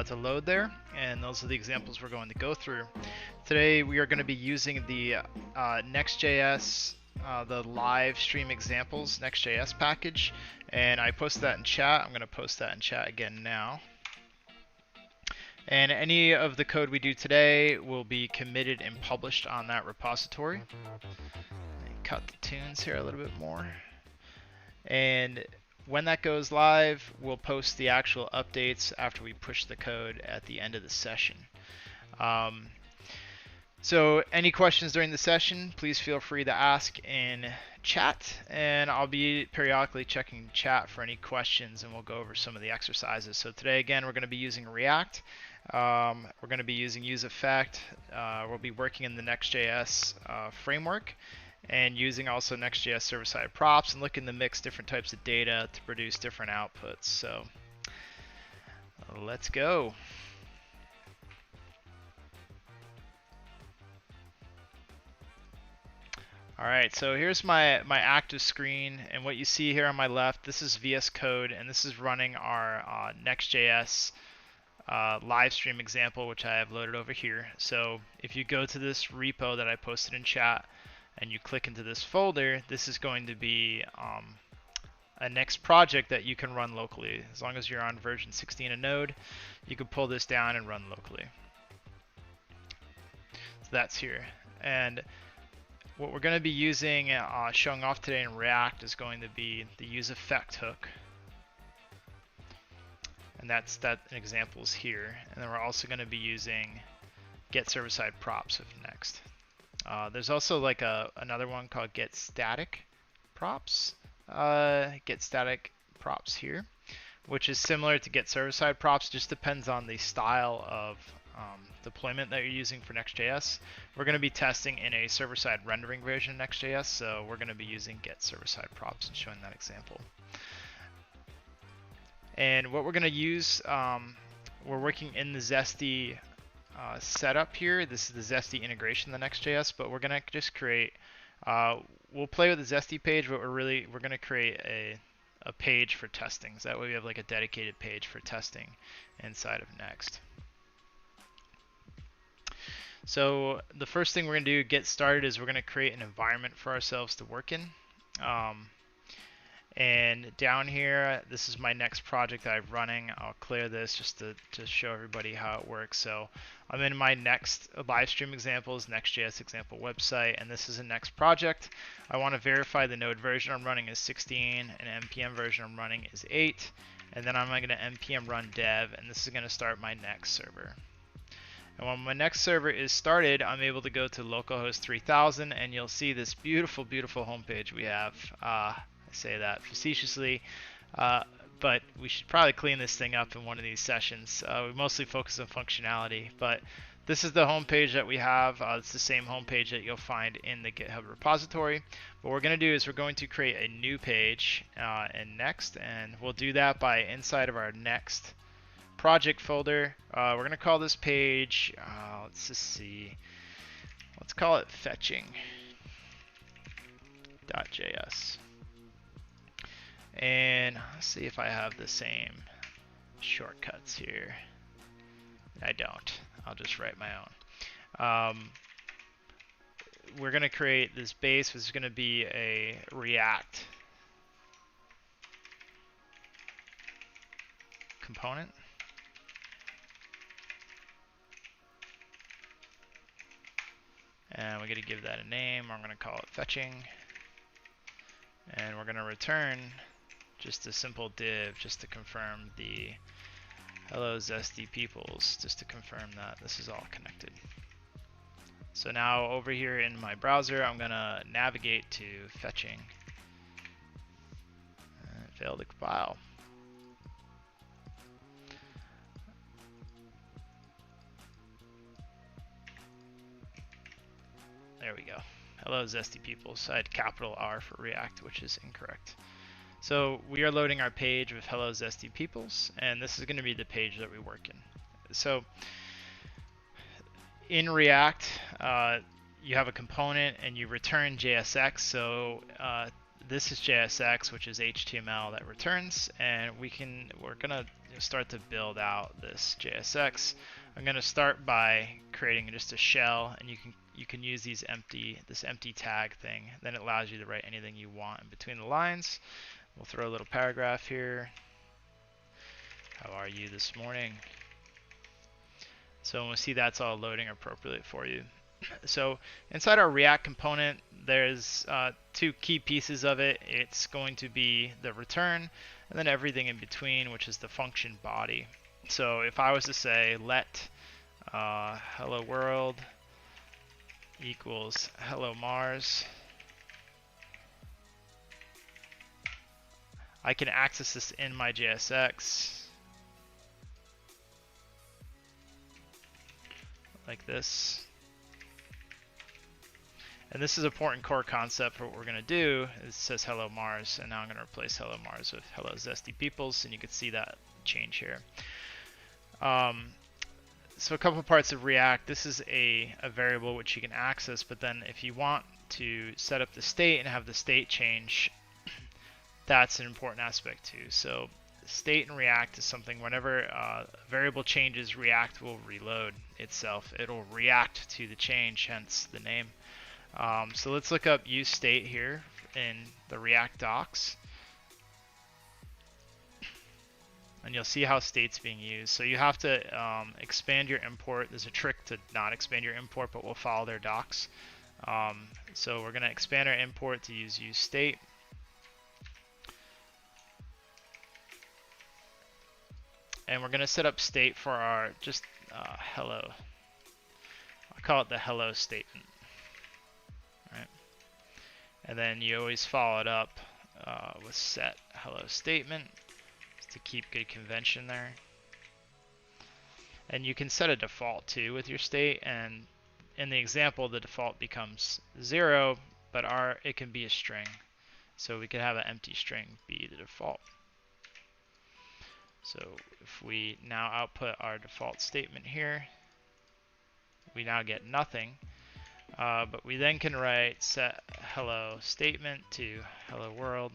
to load there, and those are the examples we're going to go through. Today we are going to be using the Next.js, the live stream examples Next.js package, and I posted that in chat. I'm going to post that in chat again now. And any of the code we do today will be committed and published on that repository. Cut the tunes here a little bit more. And when that goes live, we'll post the actual updates after we push the code at the end of the session. So any questions during the session, please feel free to ask in chat, and I'll be periodically checking chat for any questions, and we'll go over some of the exercises. So today, again, we're going to be using React. We're going to be using useEffect. We'll be working in the Next.js framework and using also Next.js server-side props and looking to mix different types of data to produce different outputs. So let's go. All right, so here's my active screen, and what you see here on my left, this is VS Code, and this is running our Next.js live stream example, which I have loaded over here. So if you go to this repo that I posted in chat and you click into this folder, this is going to be a Next project that you can run locally. As long as you're on version 16 of Node, you can pull this down and run locally. So that's here. And what we're going to be using, showing off today in React, is going to be the useEffect hook. And that example is here. And then we're also going to be using getServerSideProps with Next. There's also like another one called getStaticProps. getStaticProps here, which is similar to getServerSideProps. Just depends on the style of deployment that you're using for Next.js. We're going to be testing in a server-side rendering version of Next.js, so we're going to be using getServerSideProps and showing that example. And what we're going to use, we're working in the Zesty setup here. This is the Zesty integration of the Next.js, but we're going to just create, we'll play with the Zesty page, but we're going to create a page for testing. So that way we have like a dedicated page for testing inside of Next. So the first thing we're going to do, get started, is we're going to create an environment for ourselves to work in. And down here, this is my next project that I'm running. I'll clear this just to show everybody how it works. So I'm in my next live stream examples, Next.js example website, and this is a next project. I want to verify the node version I'm running is 16 and npm version I'm running is 8. And then I'm going to npm run dev, and this is going to start my next server. And when my next server is started, I'm able to go to localhost 3000, and you'll see this beautiful, beautiful homepage we have. I say that facetiously, but we should probably clean this thing up in one of these sessions. We mostly focus on functionality, but this is the homepage that we have. It's the same homepage that you'll find in the GitHub repository. What we're going to do is we're going to create a new page in Next, and we'll do that by inside of our Next project folder. We're going to call this page, let's just see, let's call it fetching.js. And let's see if I have the same shortcuts here. I don't. I'll just write my own. We're going to create this base, which is going to be a React component. And we're going to give that a name. I'm going to call it fetching. And we're going to return just a simple div just to confirm the hello Zesty peoples, just to confirm that this is all connected. So now over here in my browser, I'm going to navigate to fetching. And fail to compile. There we go. Hello Zesty people. So I had capital R for React, which is incorrect. So we are loading our page with hello Zesty peoples, and this is going to be the page that we work in. So in React, you have a component and you return JSX. So this is JSX, which is HTML that returns, and we're gonna you'll start to build out this JSX. I'm going to start by creating just a shell, and you can use this empty tag thing. Then it allows you to write anything you want in between the lines. We'll throw a little paragraph here. How are you this morning? So when we see that's all loading appropriately for you. So inside our React component, there's two key pieces of it. It's going to be the return, and then everything in between, which is the function body. So if I was to say let hello world equals hello Mars, I can access this in my JSX like this. And this is an important core concept for what we're going to do. It says hello Mars, and now I'm going to replace hello Mars with hello Zesty Peoples, and you can see that change here. So a couple parts of React. This is a variable which you can access, but then if you want to set up the state and have the state change, that's an important aspect too. So state in React is something whenever a variable changes, React will reload itself. It'll react to the change, hence the name. So let's look up useState here in the React docs. And you'll see how state's being used. So you have to expand your import. There's a trick to not expand your import, but we'll follow their docs. So we're going to expand our import to use useState. And we're going to set up state for our just hello. I'll call it the hello statement. Right. And then you always follow it up with set hello statement, to keep good convention there. And you can set a default too with your state, and in the example the default becomes 0, but it can be a string. So we could have an empty string be the default. So if we now output our default statement here, we now get nothing. But we then can write set hello statement to hello world.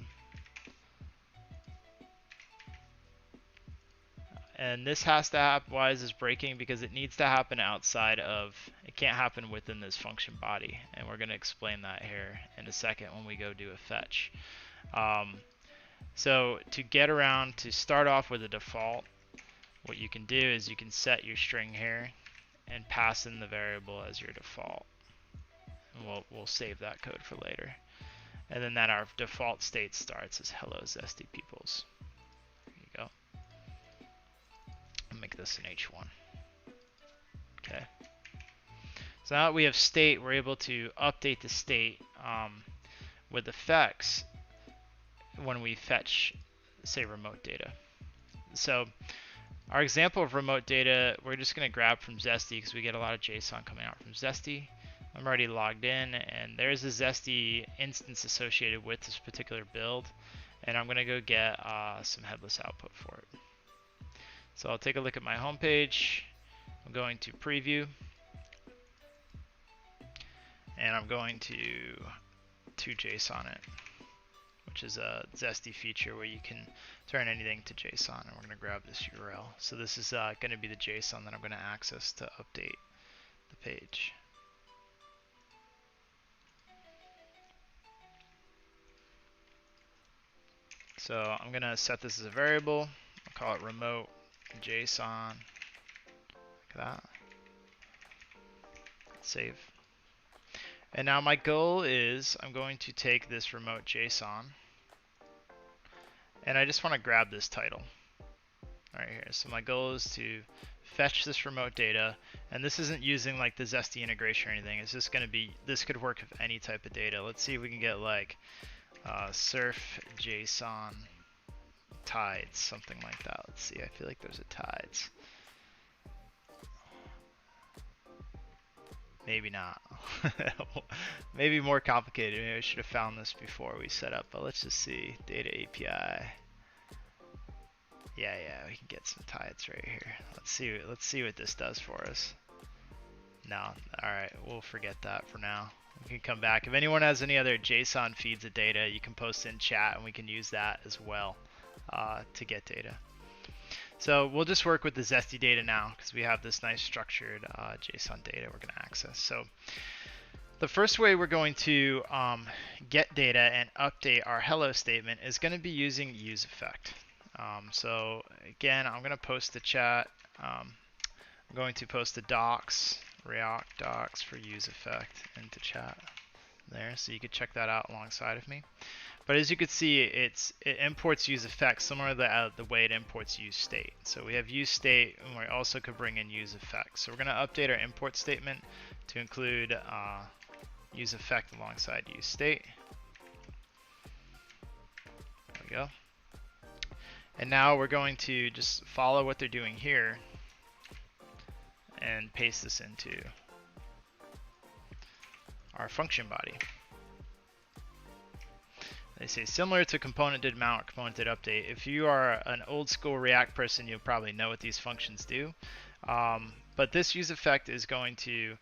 And this has to happen. Why is this breaking? Because it needs to happen outside of, it can't happen within this function body. And we're going to explain that here in a second when we go do a fetch. So to get around, to start off with a default, what you can do is you can set your string here and pass in the variable as your default. And we'll save that code for later. And then that our default state starts as hello Zesty Peoples. There you go. I'll make this an H1. Okay. So now that we have state, we're able to update the state with effects when we fetch, say, remote data. So our example of remote data, we're just going to grab from Zesty because we get a lot of JSON coming out from Zesty. I'm already logged in, and there's a Zesty instance associated with this particular build, and I'm going to go get some headless output for it. So I'll take a look at my home page. I'm going to preview, and I'm going to JSON it, which is a Zesty feature where you can turn anything to JSON, and we're going to grab this URL. So this is going to be the JSON that I'm going to access to update the page. So I'm going to set this as a variable. I'll call it remote JSON. Like that. Save. And now my goal is I'm going to take this remote JSON, and I just want to grab this title right here. So my goal is to fetch this remote data, and this isn't using like the Zesty integration or anything. It's just going to be, this could work with any type of data. Let's see if we can get like surf JSON tides, something like that. Let's see, I feel like there's a tides. Maybe not. Maybe more complicated. Maybe I should have found this before we set up, but let's just see. Data API. Yeah, we can get some tides right here. Let's see what this does for us. No, alright, we'll forget that for now. We can come back. If anyone has any other JSON feeds of data, you can post in chat and we can use that as well to get data. So we'll just work with the Zesty data now because we have this nice structured JSON data we're going to access. So the first way we're going to get data and update our hello statement is going to be using useEffect. So again, I'm going to post the chat. I'm going to post the docs, React docs for useEffect into chat there, so you could check that out alongside of me. But as you can see, it imports useEffect similar to the way it imports useState. So we have useState, and we also could bring in useEffect. So we're going to update our import statement to include useEffect alongside useState. There we go. And now we're going to just follow what they're doing here and paste this into our function body. They say similar to component did mount or component did update. If you are an old school React person, you'll probably know what these functions do. But this useEffect is going to,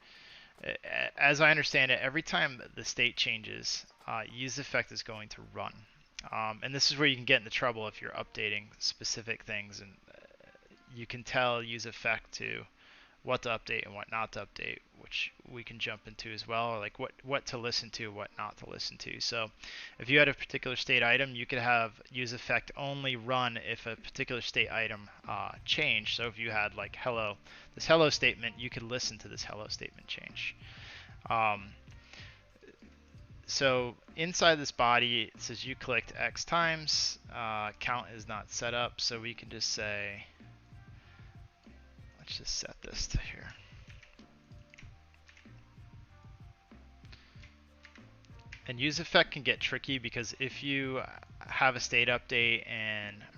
as I understand it, every time the state changes, useEffect is going to run. And this is where you can get into trouble if you're updating specific things, and you can tell useEffect to what to update and what not to update, which we can jump into as well, or like what to listen to, what not to listen to. So if you had a particular state item, you could have useEffect only run if a particular state item changed. So if you had like hello, this hello statement, you could listen to this hello statement change. So inside this body, it says you clicked X times, count is not set up, so we can just say, let's just set this to here. And useEffect can get tricky because if you have a state update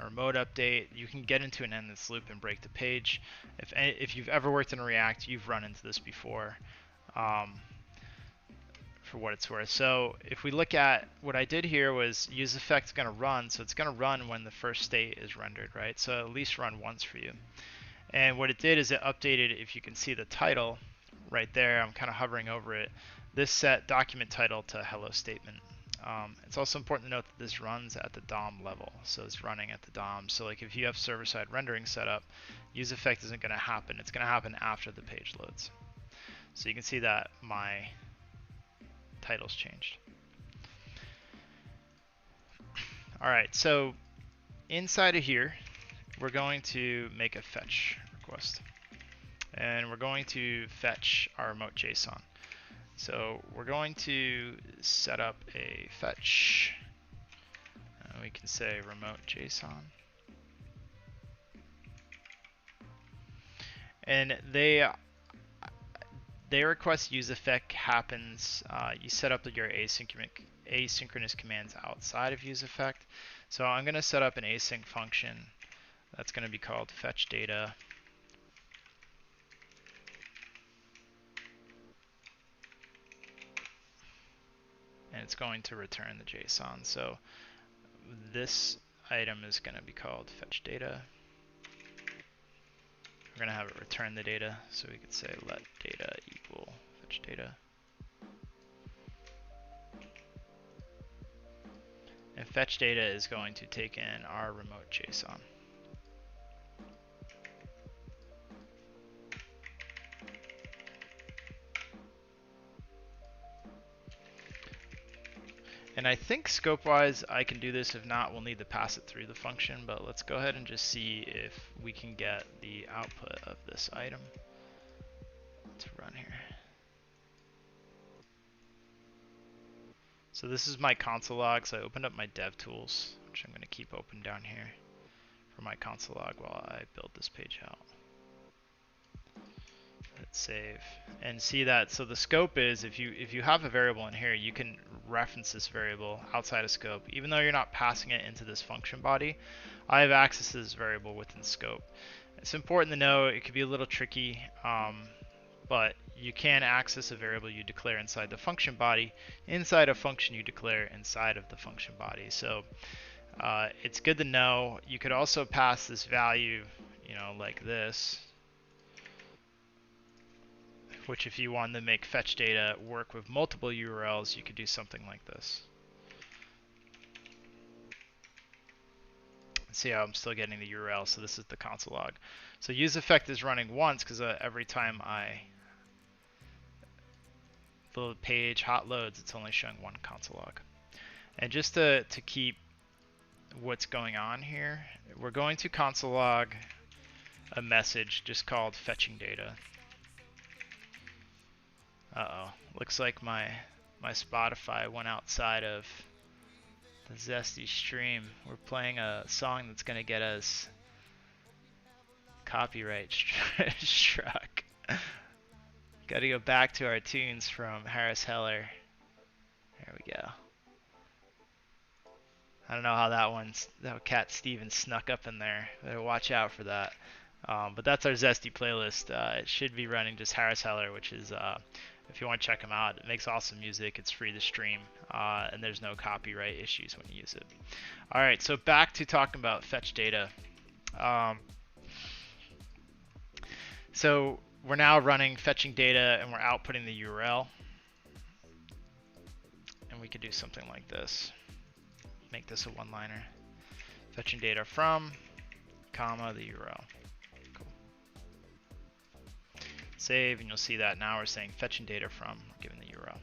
or mode update, you can get into an endless loop and break the page. If you've ever worked in React, you've run into this before, for what it's worth. So if we look at what I did here was useEffect is going to run, so it's going to run when the first state is rendered, right? So at least run once for you. And what it did is it updated, if you can see the title right there, I'm kind of hovering over it, this set document title to hello statement. It's also important to note that this runs at the DOM level, so it's running at the DOM. So like if you have server-side rendering set up, useEffect isn't going to happen. It's going to happen after the page loads. So you can see that my title's changed. All right, so inside of here, we're going to make a fetch request. And we're going to fetch our remote JSON. So we're going to set up a fetch. And we can say remote JSON. And they request useEffect happens. You set up your asynchronous commands outside of useEffect. So I'm going to set up an async function that's going to be called fetch data. And it's going to return the JSON. So this item is going to be called fetch data. We're going to have it return the data, so we could say let data equal fetch data. And fetch data is going to take in our remote JSON. And I think scope-wise I can do this. If not, we'll need to pass it through the function, but let's go ahead and just see if we can get the output of this item to run here. So this is my console log, so I opened up my dev tools, which I'm going to keep open down here for my console log while I build this page out. Let's save and see that. So the scope is if you have a variable in here, you can reference this variable outside of scope. Even though you're not passing it into this function body, I have access to this variable within scope. It's important to know it could be a little tricky, but you can access a variable you declare inside the function body, inside a function you declare inside of the function body. So it's good to know. You could also pass this value, like this, which if you wanted to make fetch data work with multiple URLs, you could do something like this. see how I'm still getting the URL. So this is the console log. So useEffect is running once because every time the page hot loads, it's only showing one console log. And just to keep what's going on here, we're going to console log a message just called fetching data. Uh-oh, looks like my Spotify went outside of the Zesty stream. We're playing a song that's gonna get us copyright struck. Gotta go back to our tunes from Harris Heller. There we go. I don't know how that Cat Stevens snuck up in there. Better watch out for that. But that's our Zesty playlist. It should be running just Harris Heller, which is, if you want to check him out, it makes awesome music. It's free to stream, and there's no copyright issues when you use it. All right, so back to talking about fetch data. So we're now running fetching data, and we're outputting the URL. And we could do something like this. Make this a one-liner. Fetching data from, comma, the URL. Cool. Save, and you'll see that now we're saying fetching data from, given the URL.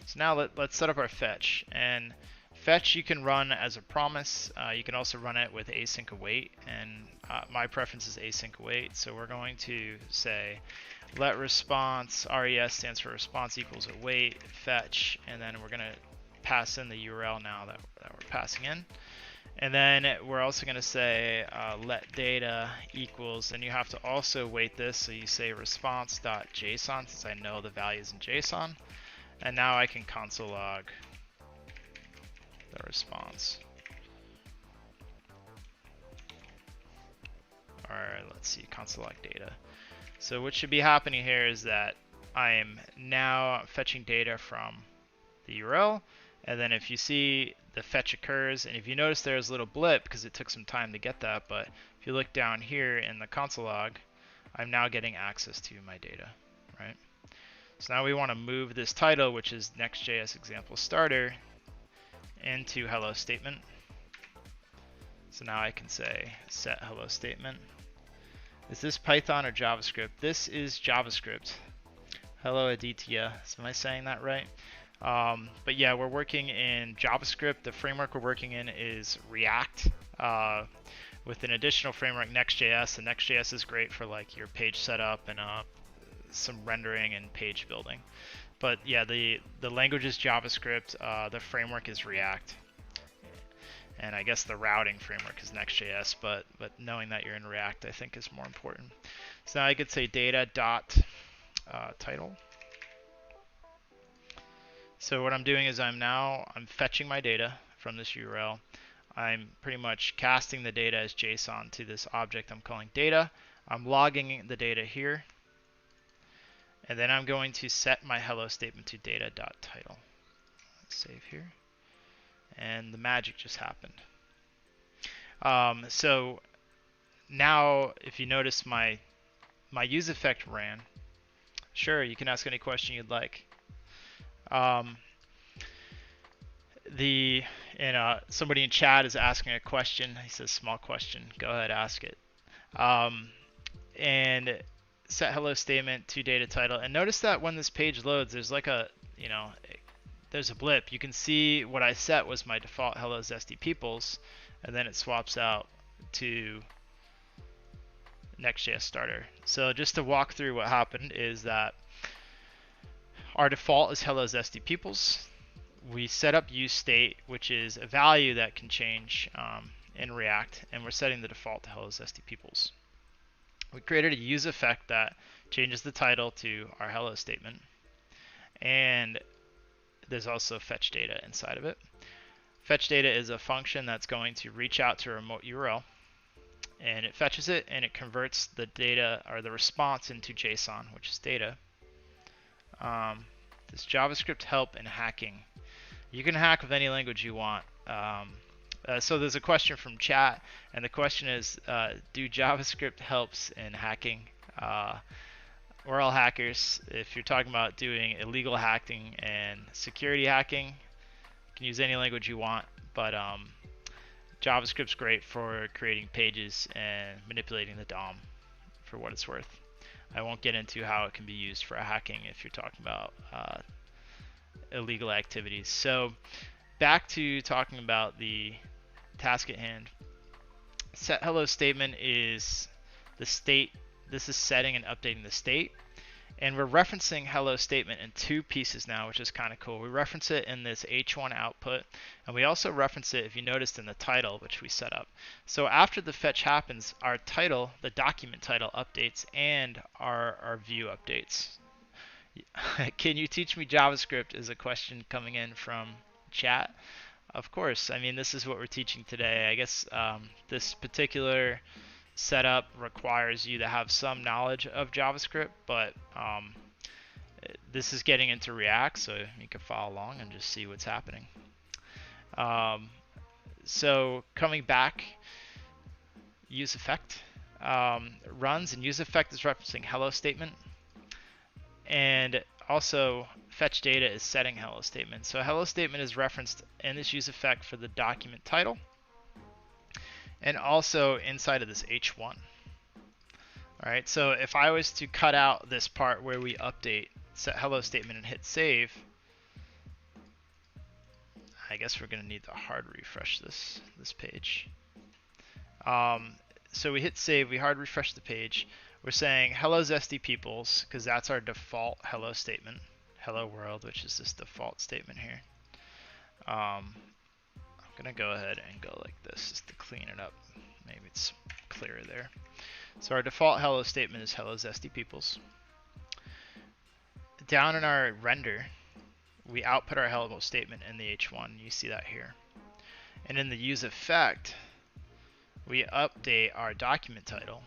So now let's set up our fetch. And fetch you can run as a promise. You can also run it with async await, and my preference is async await. So we're going to say let response, res stands for response equals await, fetch, and then we're going to pass in the URL now that we're passing in. And then we're also going to say let data equals, and you have to also wait this, so you say response.json since I know the values in JSON. And now I can console log the response. Or let's see, console log data. So what should be happening here is that I am now fetching data from the URL. And then if you see the fetch occurs, and if you notice there's a little blip because it took some time to get that, but if you look down here in the console log, I'm now getting access to my data, right? So now we want to move this title, which is Next.js example starter, into hello statement. So now I can say set hello statement. Is this Python or JavaScript? This is JavaScript. Hello Aditya. Am I saying that right? But yeah, we're working in JavaScript. The framework we're working in is React with an additional framework, Next.js. And Next.js is great for like your page setup and some rendering and page building. But yeah, the language is JavaScript. The framework is React. And I guess the routing framework is Next.js, but knowing that you're in React, I think is more important. So now I could say data dot title. So what I'm doing is I'm fetching my data from this URL. I'm pretty much casting the data as JSON to this object I'm calling data. I'm logging the data here. And then I'm going to set my hello statement to data.title. Let's save here. And the magic just happened. So now if you notice my useEffect ran. Sure, you can ask any question you'd like. Somebody in chat is asking a question. He says small question. Go ahead, ask it. And set hello statement to data title. And notice that when this page loads, there's like there's a blip. You can see what I set was my default hello zesty peoples, and then it swaps out to Next.js starter. So just to walk through what happened is that our default is hello zesty peoples. We set up useState, which is a value that can change in React, and we're setting the default to hello zesty peoples. We created a useEffect that changes the title to our hello statement, and there's also fetch data inside of it. Fetch data is a function that's going to reach out to a remote URL, and it fetches it and it converts the data or the response into JSON, which is data. Does JavaScript help in hacking? You can hack with any language you want. So there's a question from chat, and the question is, do JavaScript helps in hacking? We're all hackers. If you're talking about doing illegal hacking and security hacking, you can use any language you want, but JavaScript's great for creating pages and manipulating the DOM for what it's worth. I won't get into how it can be used for hacking if you're talking about illegal activities. So back to talking about the task at hand. Set hello statement is the state. This is setting and updating the state. And we're referencing hello statement in two pieces now, which is kind of cool. We reference it in this h1 output, and we also reference it, if you noticed, in the title, which we set up. So after the fetch happens, our title, the document title, updates, and our view updates. Can you teach me JavaScript is a question coming in from chat. Of course. I mean, this is what we're teaching today. I guess this particular setup requires you to have some knowledge of JavaScript, but this is getting into React, so you can follow along and just see what's happening. So coming back, useEffect runs, and useEffect is referencing hello statement, and also fetch data is setting hello statement. So hello statement is referenced in this useEffect for the document title, and also inside of this h1. All right, so if I was to cut out this part where we update set hello statement and hit save, I guess we're going to need to hard refresh this page. So we hit save, we hard refresh the page. We're saying hello zesty peoples, because that's our default hello statement. Hello world, which is this default statement here. I'm going to go ahead and go like this just to clean it up. Maybe it's clearer there. So our default hello statement is hello zesty peoples. Down in our render, we output our hello statement in the h1. You see that here. And in the useEffect, we update our document title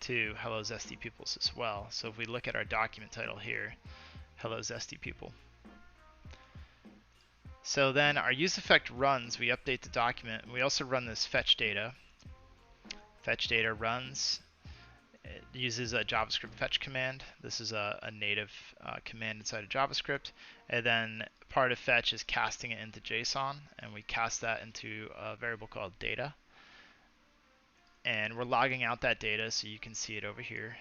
to hello zesty peoples as well. So if we look at our document title here, hello zesty people. So then our useEffect runs, we update the document, and we also run this fetch data. Fetch data runs, it uses a JavaScript fetch command. This is a native command inside of JavaScript. And then part of fetch is casting it into JSON, and we cast that into a variable called data. And we're logging out that data so you can see it over here.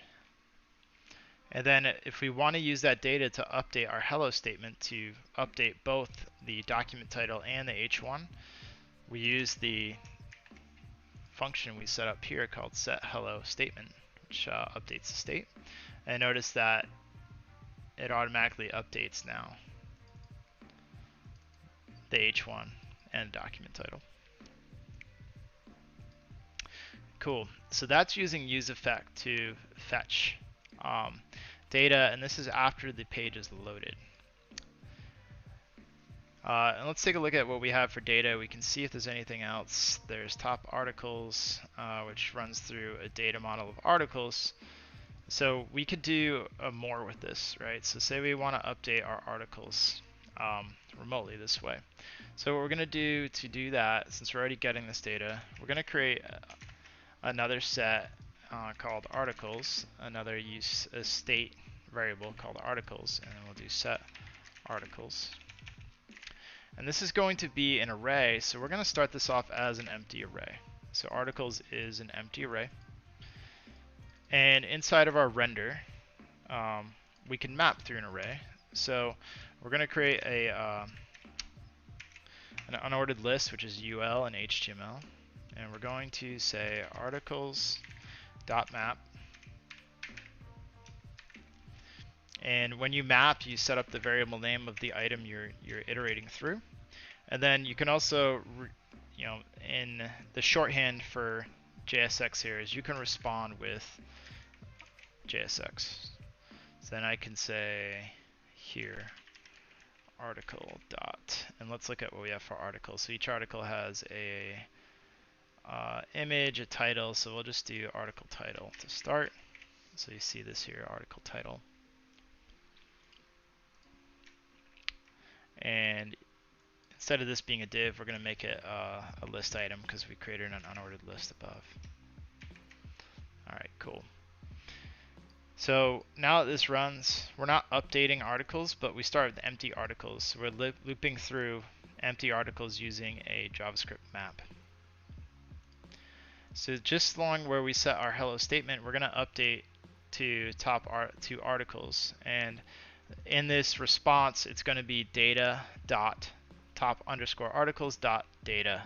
And then if we want to use that data to update our hello statement, to update both the document title and the h1, we use the function we set up here called set hello statement, which updates the state. And notice that it automatically updates now the h1 and document title. Cool. So that's using useEffect to fetch data, and this is after the page is loaded. And let's take a look at what we have for data. We can see if there's anything else. There's top articles, which runs through a data model of articles. So we could do more with this, right? So say we want to update our articles remotely this way. So what we're going to do that, since we're already getting this data, we're going to create another set called articles, another use a state variable called articles, and then we'll do set articles. And this is going to be an array, so we're going to start this off as an empty array. So articles is an empty array. And inside of our render, we can map through an array. So we're going to create an unordered list, which is UL and HTML. And we're going to say articles.map. And when you map, you set up the variable name of the item you're iterating through. And then you can also, in the shorthand for JSX here is you can respond with JSX. So then I can say here article dot, and let's look at what we have for articles. So each article has a image, a title, so we'll just do article title to start. So you see this here, article title. And instead of this being a div, we're going to make it a list item because we created an unordered list above. All right, cool. So now that this runs, we're not updating articles, but we start with empty articles. So we're looping through empty articles using a JavaScript map. So just along where we set our hello statement, we're going to update to to articles, and in this response, it's going to be data dot top underscore articles dot data.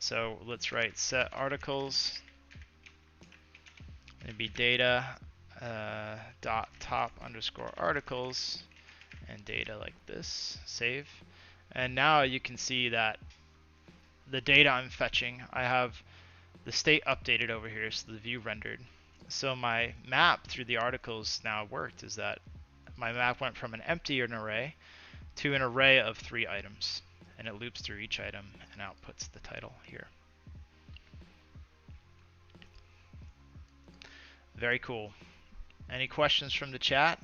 So let's write set articles. It'd be data dot top underscore articles and data like this. Save. And now you can see that the data I'm fetching, I have the state updated over here, so the view rendered. So my map through the articles now worked, is that my map went from an empty array to an array of 3 items, and it loops through each item and outputs the title here. Very cool. Any questions from the chat?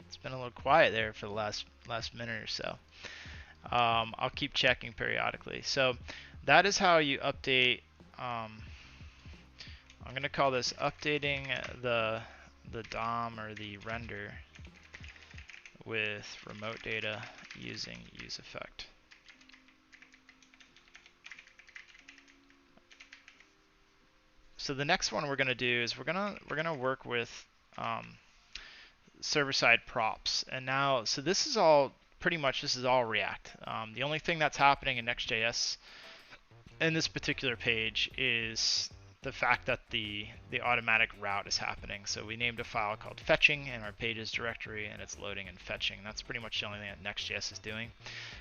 It's been a little quiet there for the last minute or so. I'll keep checking periodically. So that is how you update. I'm going to call this updating the DOM or the render with remote data using useEffect. So the next one we're going to do is we're gonna work with server-side props. And now, so this is all pretty much, this is all React. The only thing that's happening in Next.js in this particular page is the fact that the automatic route is happening. So we named a file called fetching in our pages directory, and it's loading and fetching. That's pretty much the only thing that Next.js is doing.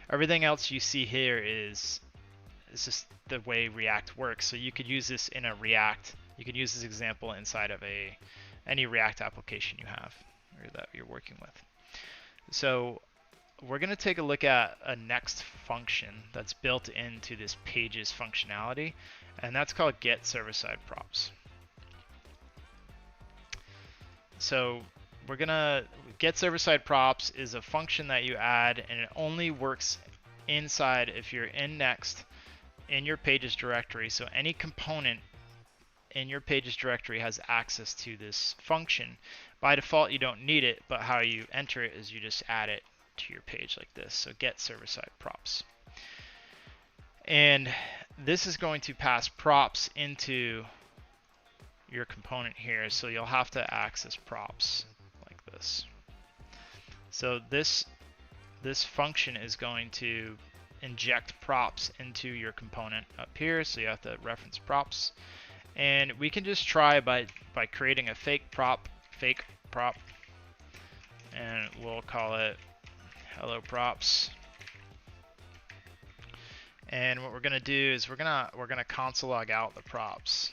Everything else you see here is just the way React works. So you could use this in a React. You could use this example inside of any React application you have or that you're working with. So we're going to take a look at a next function that's built into this pages functionality, and that's called getServerSideProps. So we're going to getServerSideProps is a function that you add, and it only works inside if you're in Next in your pages directory. So any component in your pages directory has access to this function. By default, you don't need it, but how you enter it is you just add it to your page like this. So get server-side props. And this is going to pass props into your component here. So you'll have to access props like this. So this function is going to inject props into your component up here. So you have to reference props. And we can just try by creating a fake prop, and we'll call it hello props. And what we're gonna do is we're gonna console log out the props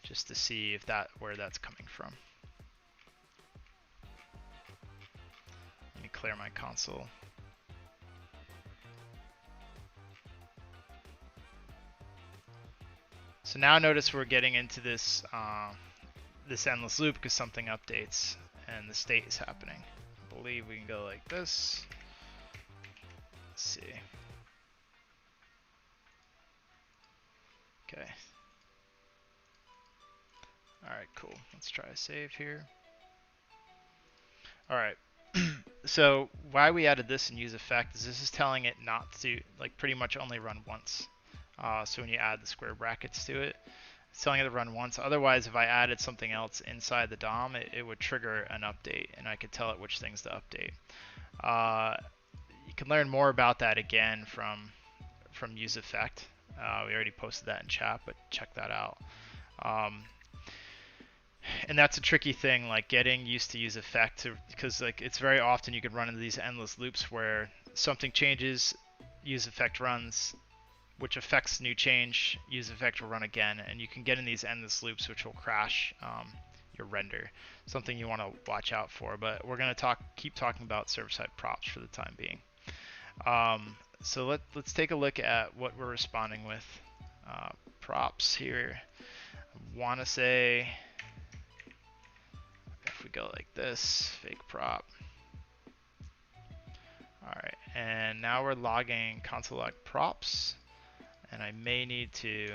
just to see if where that's coming from. Let me clear my console. So now notice we're getting into this this endless loop because something updates and the state is happening. I believe we can go like this. Let's see. Okay. Alright, cool. Let's try a save here. Alright. So why we added this in useEffect is this is telling it not to, like, pretty much only run once. So when you add the square brackets to it, it's telling it to run once. Otherwise, if I added something else inside the DOM, it would trigger an update, and I could tell it which things to update. You can learn more about that again from useEffect. We already posted that in chat, but check that out. And that's a tricky thing, like getting used to useEffect, because like it's very often you could run into these endless loops where something changes, useEffect runs, which affects new change, useEffect will run again, and you can get in these endless loops which will crash your render. Something you want to watch out for, but we're going to keep talking about server-side props for the time being. So let's take a look at what we're responding with. Props here. I want to say, if we go like this, fake prop. Alright, and now we're logging console log props, and I may need to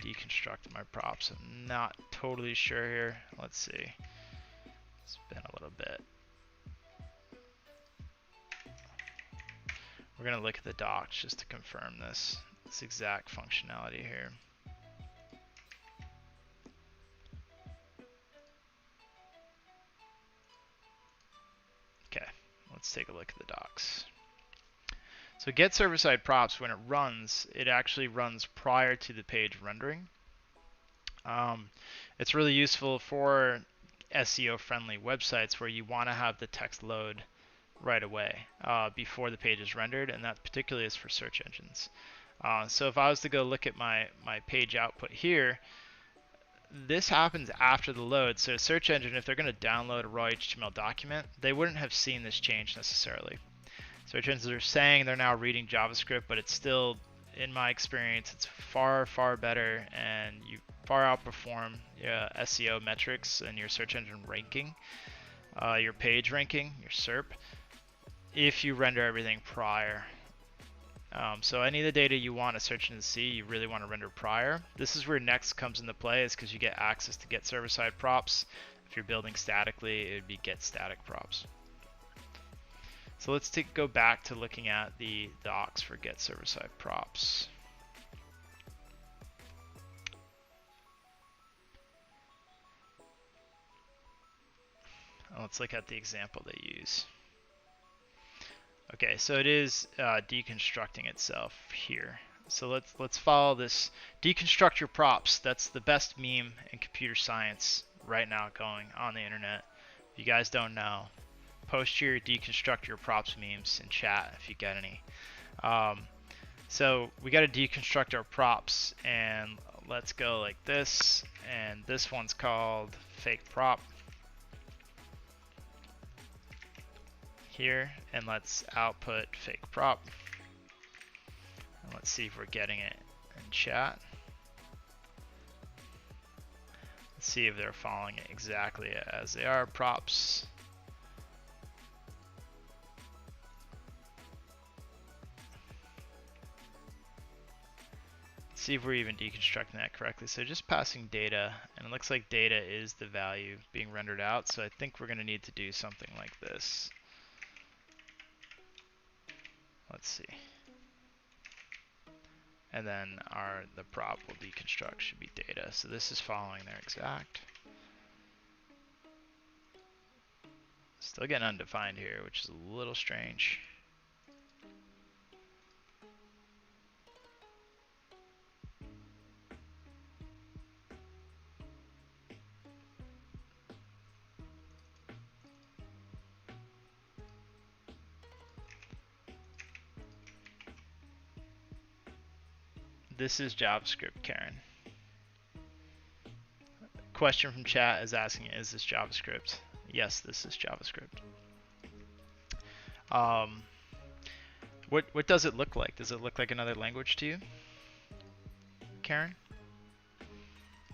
deconstruct my props. I'm not totally sure here. Let's see. It's been a little bit. We're going to look at the docs just to confirm this exact functionality here. let's take a look at the docs. So getServerSideProps, when it runs, it actually runs prior to the page rendering. It's really useful for SEO-friendly websites where you want to have the text load right away before the page is rendered, and that particularly is for search engines. So if I was to go look at my page output here, this happens after the load. So a search engine, if they're going to download a raw HTML document, they wouldn't have seen this change necessarily. Search engines are saying they're now reading JavaScript, but it's still, in my experience, it's far, far better, and you far outperform SEO metrics and your search engine ranking, your page ranking, your SERP, if you render everything prior. So any of the data you want a search engine to see, you really want to render prior. This is where Next comes into play, is because you get access to get server-side props. If you're building statically, it would be get static props. So let's go back to looking at the docs for get server-side props. Let's look at the example they use. Okay, so it is deconstructing itself here. So let's follow this. Deconstruct your props. That's the best meme in computer science right now going on the internet. If you guys don't know, post your deconstruct your props memes in chat if you get any. So we got to deconstruct our props, and let's go like this. And this one's called fake prop. Here, and let's output fake prop, and let's see if we're getting it in chat. Let's see if they're following it exactly as they are. Props, let's see if we're even deconstructing that correctly. So just passing data, and it looks like data is the value being rendered out, so I think we're going to need to do something like this. Let's see. And then the prop will deconstruct should be data. So this is following their exact. Still getting undefined here, which is a little strange. This is JavaScript, Karen. Question from chat is asking, is this JavaScript? Yes, this is JavaScript. What does it look like? Does it look like another language to you, Karen?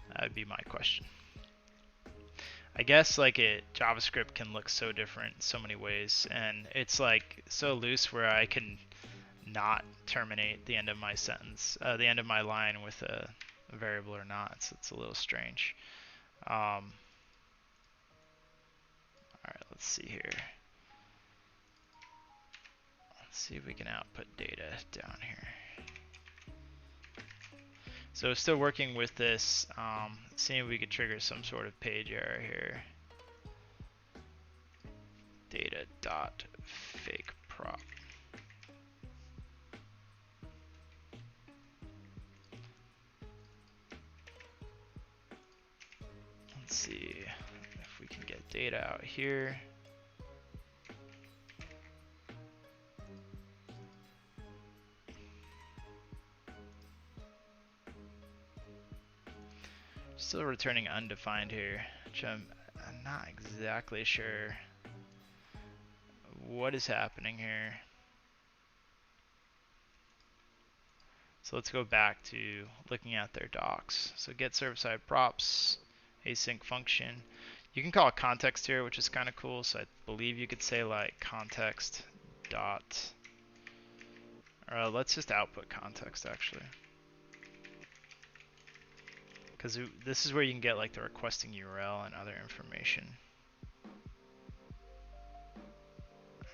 That would be my question. I guess like JavaScript can look so different in so many ways, and it's like so loose where I can not terminate the end of my sentence, the end of my line with a variable or not. So it's a little strange. All right, let's see here. Let's see if we can output data down here. So still working with this, seeing if we could trigger some sort of page error here. Data dot fake prop. Let's see if we can get data out here. Still returning undefined here, which I'm not exactly sure what is happening here. So let's go back to looking at their docs. So get server-side props, async function. You can call it context here, which is kind of cool. So I believe you could say like context dot, or let's just output context actually. Because this is where you can get like the requesting URL and other information.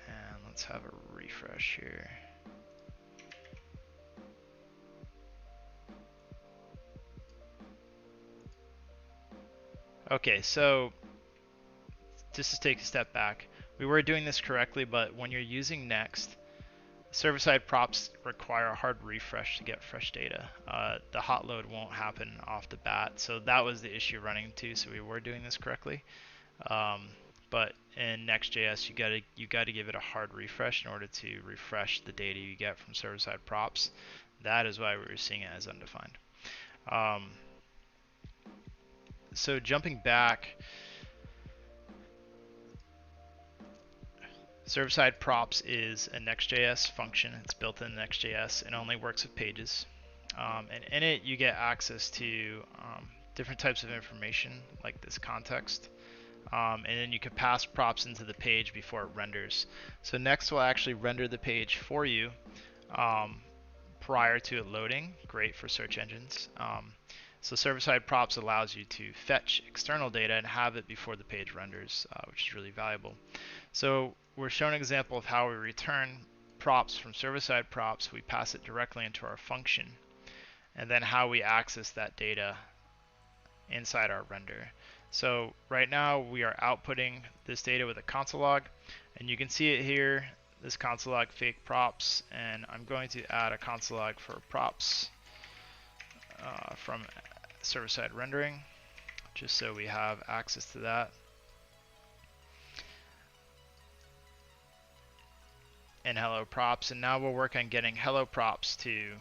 And let's have a refresh here. Okay, so just to take a step back, we were doing this correctly, but when you're using Next, server-side props require a hard refresh to get fresh data. The hot load won't happen off the bat, so that was the issue running into. So we were doing this correctly, but in Next.js, you gotta give it a hard refresh in order to refresh the data you get from server-side props. That is why we were seeing it as undefined. So jumping back, server-side props is a Next.js function. It's built in Next.js and only works with pages. And in it, you get access to different types of information, like this context. And then you can pass props into the page before it renders. So Next will actually render the page for you prior to it loading. Great for search engines. So server-side props allows you to fetch external data and have it before the page renders, which is really valuable. So we're showing an example of how we return props from server-side props. We pass it directly into our function, and then how we access that data inside our render. So right now we are outputting this data with a console log, and you can see it here, this console log fake props, and I'm going to add a console log for props from server-side rendering, just so we have access to that. And hello props, and now we'll work on getting hello props to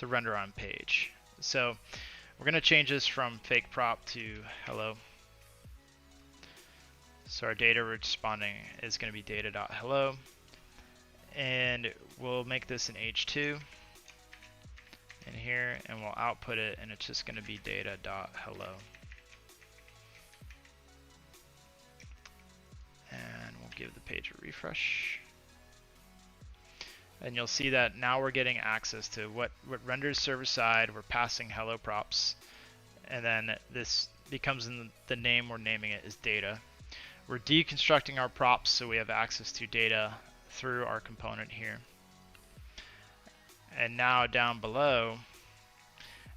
render on page. So we're going to change this from fake prop to hello. So our data responding is going to be data.hello, and we'll make this an h2 in here, and we'll output it, and it's just going to be data.hello. And we'll give the page a refresh. And you'll see that now we're getting access to what renders server side. We're passing hello props, and then this becomes in the name we're naming it is data. We're deconstructing our props so we have access to data through our component here. And now down below,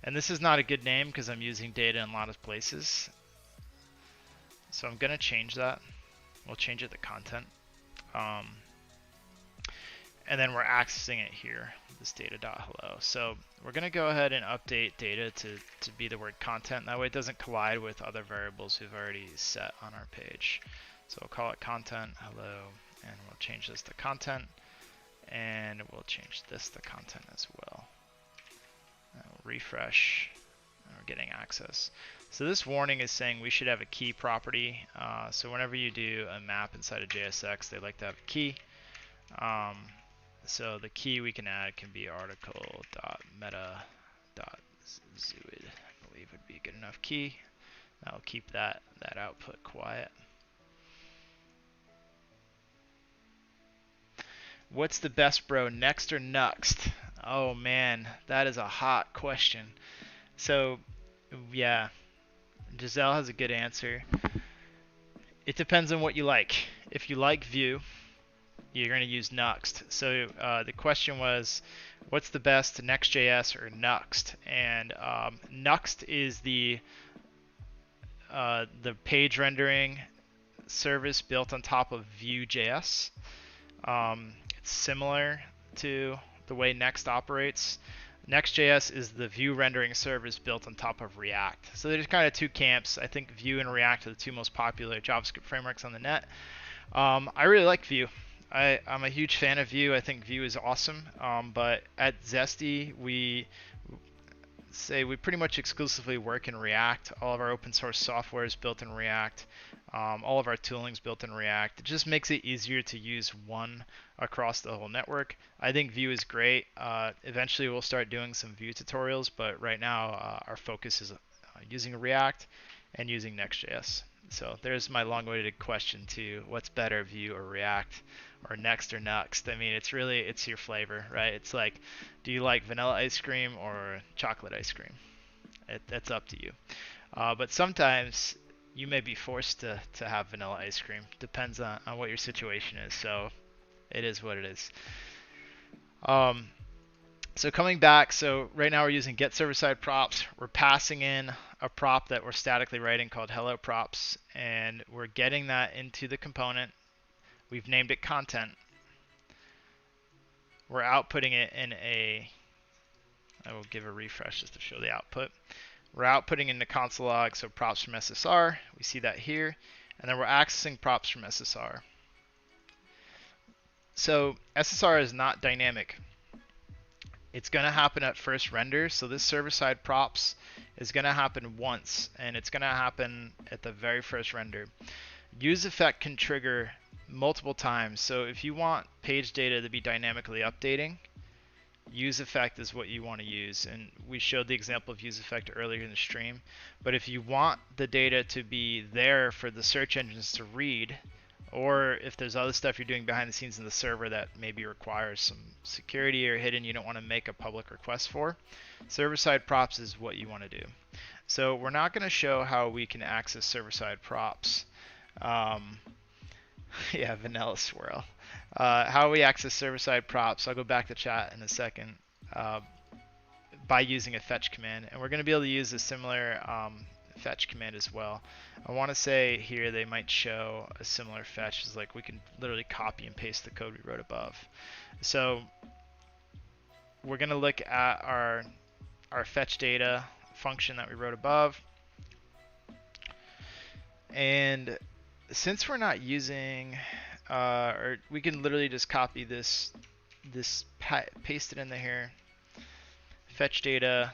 and this is not a good name because I'm using data in a lot of places, so I'm going to change that. We'll change it to content. And then we're accessing it here, this data.hello. So we're going to go ahead and update data to be the word content. That way it doesn't collide with other variables we've already set on our page. So we'll call it content, hello, and we'll change this to content. And we'll change this to content as well. And we'll refresh, and we're getting access. So this warning is saying we should have a key property. So whenever you do a map inside of JSX, they like to have a key. So the key we can add can be article.meta.zuid, I believe would be a good enough key. That'll keep that output quiet. What's the best, bro? Next or Nuxt? Oh man, that is a hot question. So yeah, Giselle has a good answer. It depends on what you like. If you like Vue, you're going to use Nuxt. So the question was, what's the best, Next.js or Nuxt? And Nuxt is the page rendering service built on top of Vue.js. It's similar to the way Next operates. Next.js is the Vue rendering service built on top of React. So there's kind of two camps. I think Vue and React are the two most popular JavaScript frameworks on the net. I really like Vue. I'm a huge fan of Vue. I think Vue is awesome. But at Zesty, we pretty much exclusively work in React. All of our open source software is built in React. All of our tooling is built in React. It just makes it easier to use one across the whole network. I think Vue is great. Eventually we'll start doing some Vue tutorials, but right now our focus is using React and using Next.js. So there's my long-winded question to what's better, Vue or React, or Next or Nuxt. I mean, it's your flavor, right? It's like, do you like vanilla ice cream or chocolate ice cream? That's up to you. But sometimes you may be forced to have vanilla ice cream. Depends on what your situation is. So it is what it is. So coming back, so right now we're using getServerSideProps. We're passing in a prop that we're statically writing called hello props, and we're getting that into the component. We've named it content. We're outputting it in a, I will give a refresh just to show the output. We're outputting in the console log, so props from SSR. We see that here. And then we're accessing props from SSR. So SSR is not dynamic. It's going to happen at first render. So this server-side props is going to happen once, and it's going to happen at the very first render. useEffect can trigger multiple times. So if you want page data to be dynamically updating, useEffect is what you want to use, and we showed the example of useEffect earlier in the stream. But if you want the data to be there for the search engines to read, or if there's other stuff you're doing behind the scenes in the server that maybe requires some security or hidden you don't want to make a public request for, server-side props is what you want to do. So we're not going to show how we can access server-side props. Yeah, vanilla swirl. How we access server-side props, I'll go back to chat in a second, by using a fetch command. And we're going to be able to use a similar fetch command as well. I want to say here they might show a similar fetch. It's like we can literally copy and paste the code we wrote above. So we're going to look at our fetch data function that we wrote above. And since we're not using, or we can literally just copy this, paste it in there here, fetch data,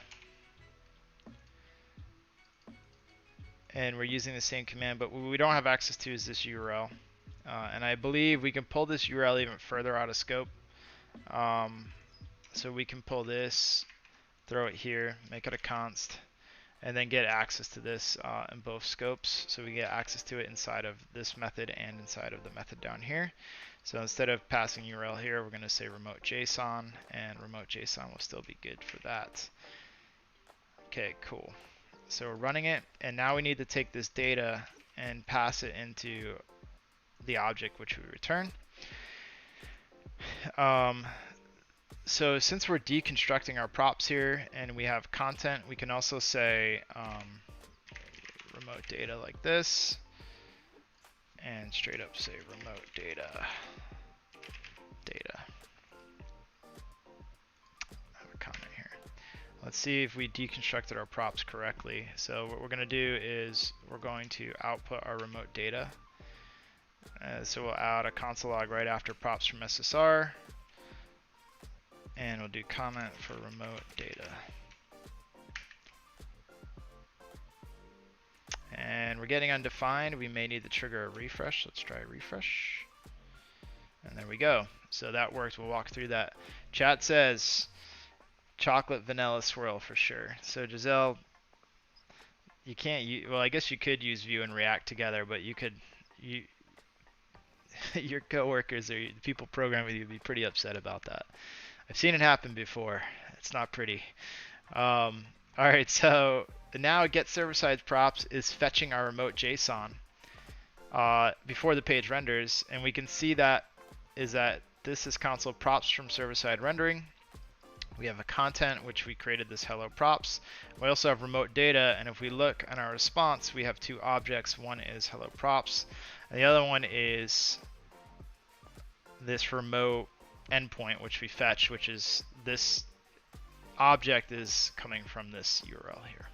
and we're using the same command, but what we don't have access to is this URL. And I believe we can pull this URL even further out of scope. So we can pull this, throw it here, make it a const, and then get access to this in both scopes. So we get access to it inside of this method and inside of the method down here. So instead of passing URL here, we're going to say remote JSON, and remote JSON will still be good for that. Okay, cool. So we're running it, and now we need to take this data and pass it into the object which we return. So since we're deconstructing our props here and we have content, we can also say remote data like this, and straight up say remote data. I have a comment here. Let's see if we deconstructed our props correctly. So what we're going to do is we're going to output our remote data. So we'll add a console log right after props from SSR. And we'll do comment for remote data. And we're getting undefined. We may need to trigger a refresh. Let's try a refresh. And there we go. So that works. We'll walk through that. Chat says chocolate vanilla swirl for sure. So Giselle, you can't use, well, I guess you could use Vue and React together, but you could, your coworkers or the people programming with you would be pretty upset about that. I've seen it happen before. It's not pretty. All right, so now getServerSideProps is fetching our remote JSON before the page renders, and we can see that this is console props from server-side rendering. We have a content which we created this hello props. We also have remote data, and if we look at our response, we have two objects. One is hello props, and the other one is this remote endpoint which we fetch, which is this object is coming from this URL here.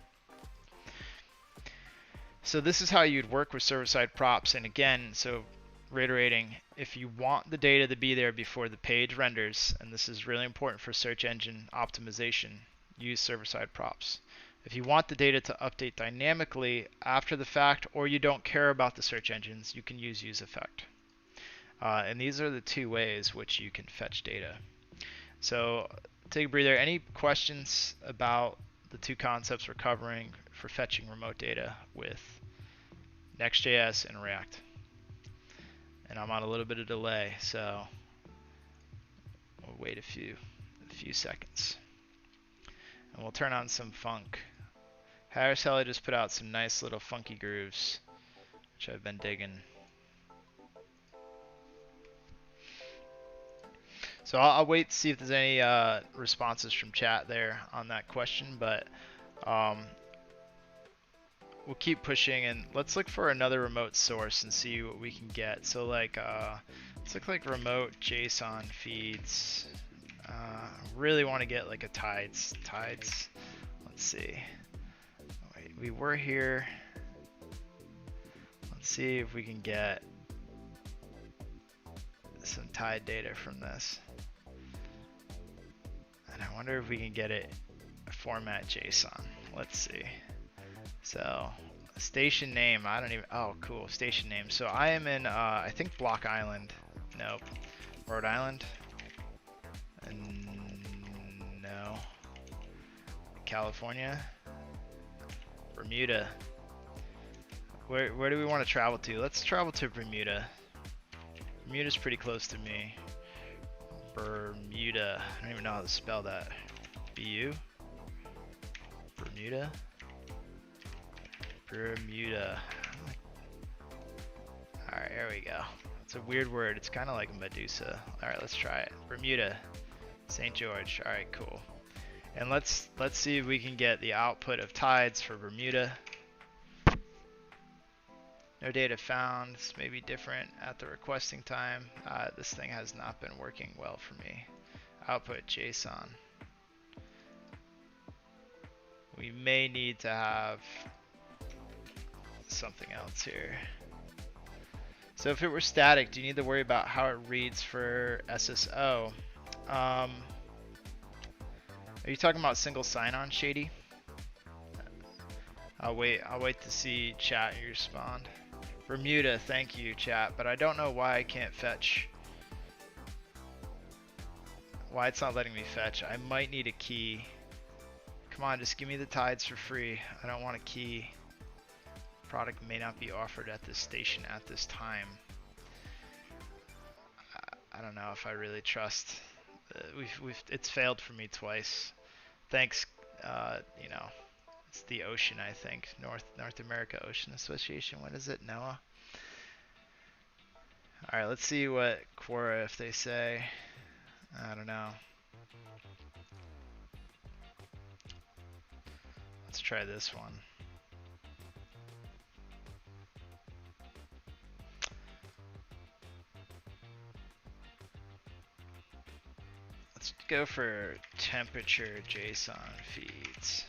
So this is how you'd work with server-side props. And again, so reiterating, if you want the data to be there before the page renders, and this is really important for search engine optimization, use server-side props. If you want the data to update dynamically after the fact, or you don't care about the search engines, you can use useEffect. And these are the two ways which you can fetch data. So take a breather. Any questions about the two concepts we're covering for fetching remote data with Next.js and React? And I'm on a little bit of delay, so we'll wait a few seconds. And we'll turn on some funk. Harris Helly just put out some nice little funky grooves, which I've been digging. So I'll wait to see if there's any responses from chat there on that question, but we'll keep pushing, and let's look for another remote source and see what we can get. So like, let's look like remote JSON feeds. Really want to get like a tides. Let's see. Wait, we were here. Let's see if we can get some tide data from this. And I wonder if we can get it format JSON. Let's see. So station name, I don't even, oh cool, station name. So I am in, I think Block Island. Nope. Rhode Island. No. California. Bermuda. Where do we want to travel to? Let's travel to Bermuda. Bermuda's pretty close to me. Bermuda. I don't even know how to spell that. BU? Bermuda? Bermuda. Alright, there we go. It's a weird word. It's kind of like Medusa. Alright, let's try it. Bermuda. St. George. Alright, cool. And let's see if we can get the output of tides for Bermuda. No data found. This may be different at the requesting time. This thing has not been working well for me. Output JSON. We may need to have something else here. So if it were static, do you need to worry about how it reads for SSO? Are you talking about single sign-on, Shady? I'll wait to see chat you respond. Bermuda, thank you, chat, but I don't know why I can't fetch. Why it's not letting me fetch. I might need a key. Come on, just give me the tides for free. I don't want a key. Product may not be offered at this station at this time. I don't know if I really trust. It's failed for me twice. Thanks, you know, it's the ocean, I think. North America Ocean Association. What is it, NOAA? All right, let's see what Quora if they say. I don't know. Let's try this one. Let's go for temperature JSON feeds.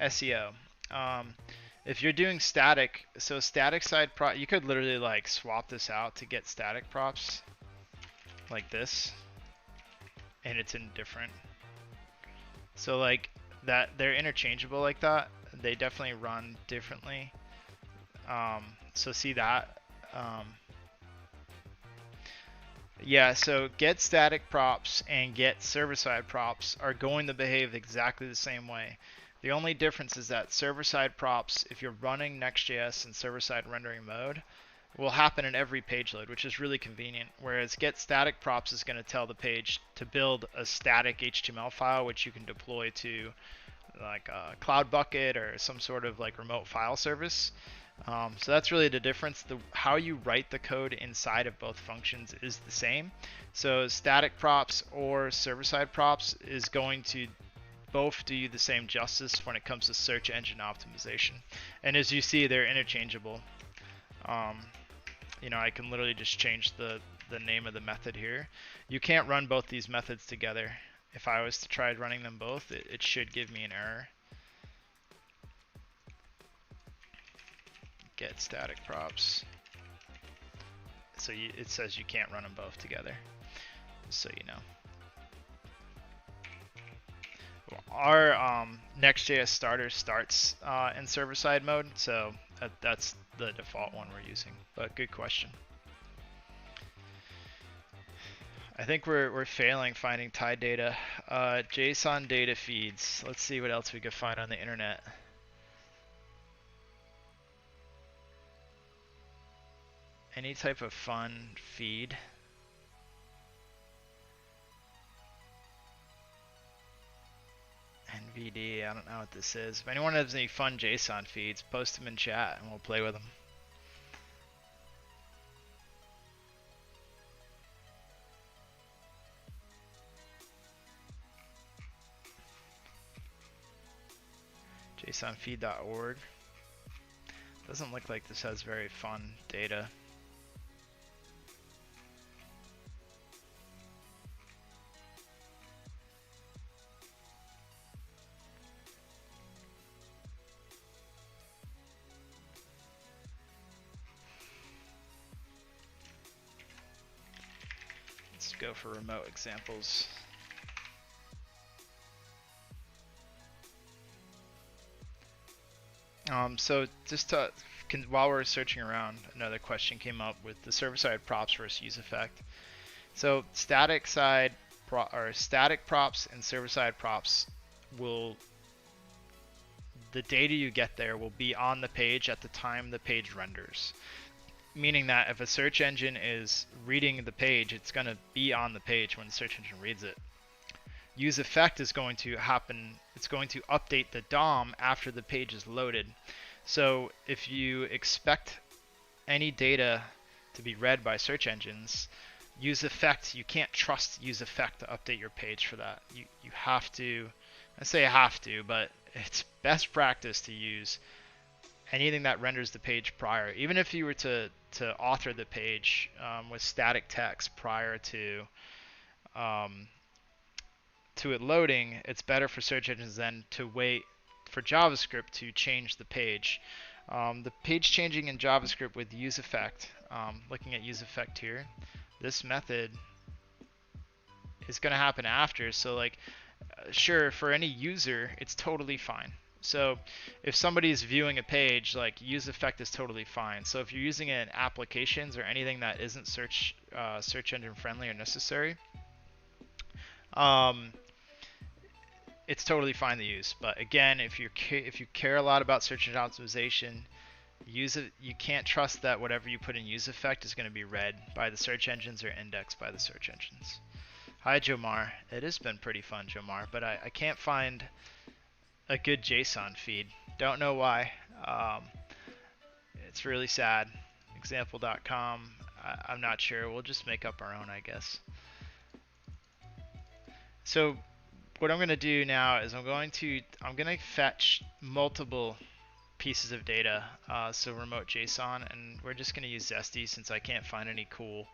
SEO. If you're doing static, so static side prop, you could literally like swap this out to get static props like this, and it's indifferent. So like that, they're interchangeable like that. They definitely run differently. So see that. Yeah, so get static props and get server-side props are going to behave exactly the same way. The only difference is that server-side props, if you're running Next.js in server-side rendering mode, will happen in every page load, which is really convenient. Whereas get static props is going to tell the page to build a static HTML file, which you can deploy to like a Cloud Bucket or some sort of like remote file service. So that's really the difference. How you write the code inside of both functions is the same. So static props or server-side props is going to both do you the same justice when it comes to search engine optimization. And as you see, they're interchangeable. You know, I can literally just change the name of the method here. You can't run both these methods together. If I was to try running them both, it should give me an error. Get static props. So it says you can't run them both together, just so you know. Our Next.js starter starts in server-side mode, so that's the default one we're using. But good question. I think we're failing finding tide data. JSON data feeds. Let's see what else we could find on the internet. Any type of fun feed. NVD, I don't know what this is. If anyone has any fun JSON feeds, post them in chat and we'll play with them. JSONfeed.org. Doesn't look like this has very fun data. Let's go for remote examples. So just to, while we're searching around, another question came up with the server-side props versus useEffect. So static props and server-side props will, the data you get there will be on the page at the time the page renders. Meaning that if a search engine is reading the page, it's going to be on the page when the search engine reads it. useEffect is going to happen, it's going to update the DOM after the page is loaded. So if you expect any data to be read by search engines, useEffect, you can't trust useEffect to update your page for that. You have to, I say have to, but it's best practice to use anything that renders the page prior. Even if you were to author the page with static text prior to it loading, it's better for search engines then to wait for JavaScript to change the page. The page changing in JavaScript with useEffect, looking at useEffect here, this method is going to happen after. So like, sure, for any user, it's totally fine. So if somebody is viewing a page, like useEffect is totally fine. So if you're using it in applications or anything that isn't search engine friendly or necessary, it's totally fine to use. But again, if you care a lot about search engine optimization, you can't trust that whatever you put in useEffect is going to be read by the search engines or indexed by the search engines. Hi Jomar, it has been pretty fun, Jomar, but I can't find a good JSON feed. Don't know why. It's really sad. Example.com, I'm not sure. We'll just make up our own, I guess. So what I'm going to do now is I'm going to fetch multiple pieces of data, so remote JSON, and we're just going to use Zesty since I can't find any cool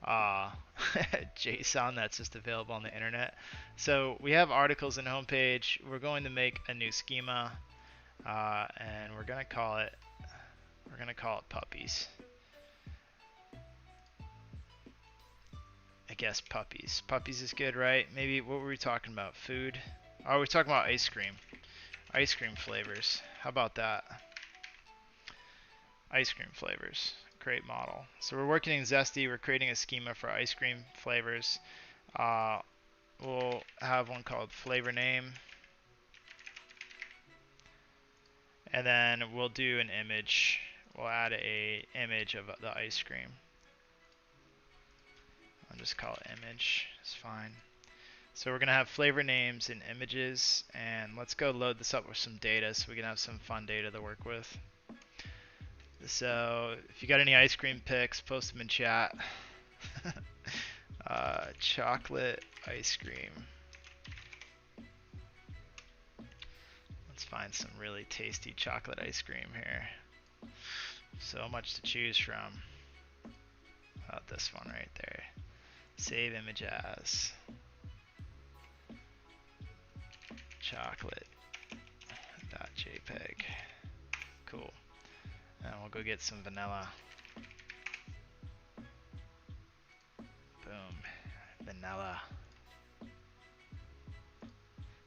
JSON that's just available on the internet. So we have articles in homepage. We're going to make a new schema, and we're going to call it puppies. I guess puppies. Puppies is good, right? Maybe, what were we talking about? Food? Oh, we're talking about ice cream. Ice cream flavors. How about that? Ice cream flavors. Great model. So we're working in Zesty. We're creating a schema for ice cream flavors. We'll have one called flavor name. And then we'll do an image. We'll add a image of the ice cream. I'll just call it image. It's fine. So we're going to have flavor names and images. And let's go load this up with some data so we can have some fun data to work with. So if you got any ice cream pics, post them in chat. Chocolate ice cream. Let's find some really tasty chocolate ice cream here. So much to choose from. How about this one right there? Save image as chocolate.jpg. Cool. And we'll go get some vanilla. Boom. Vanilla.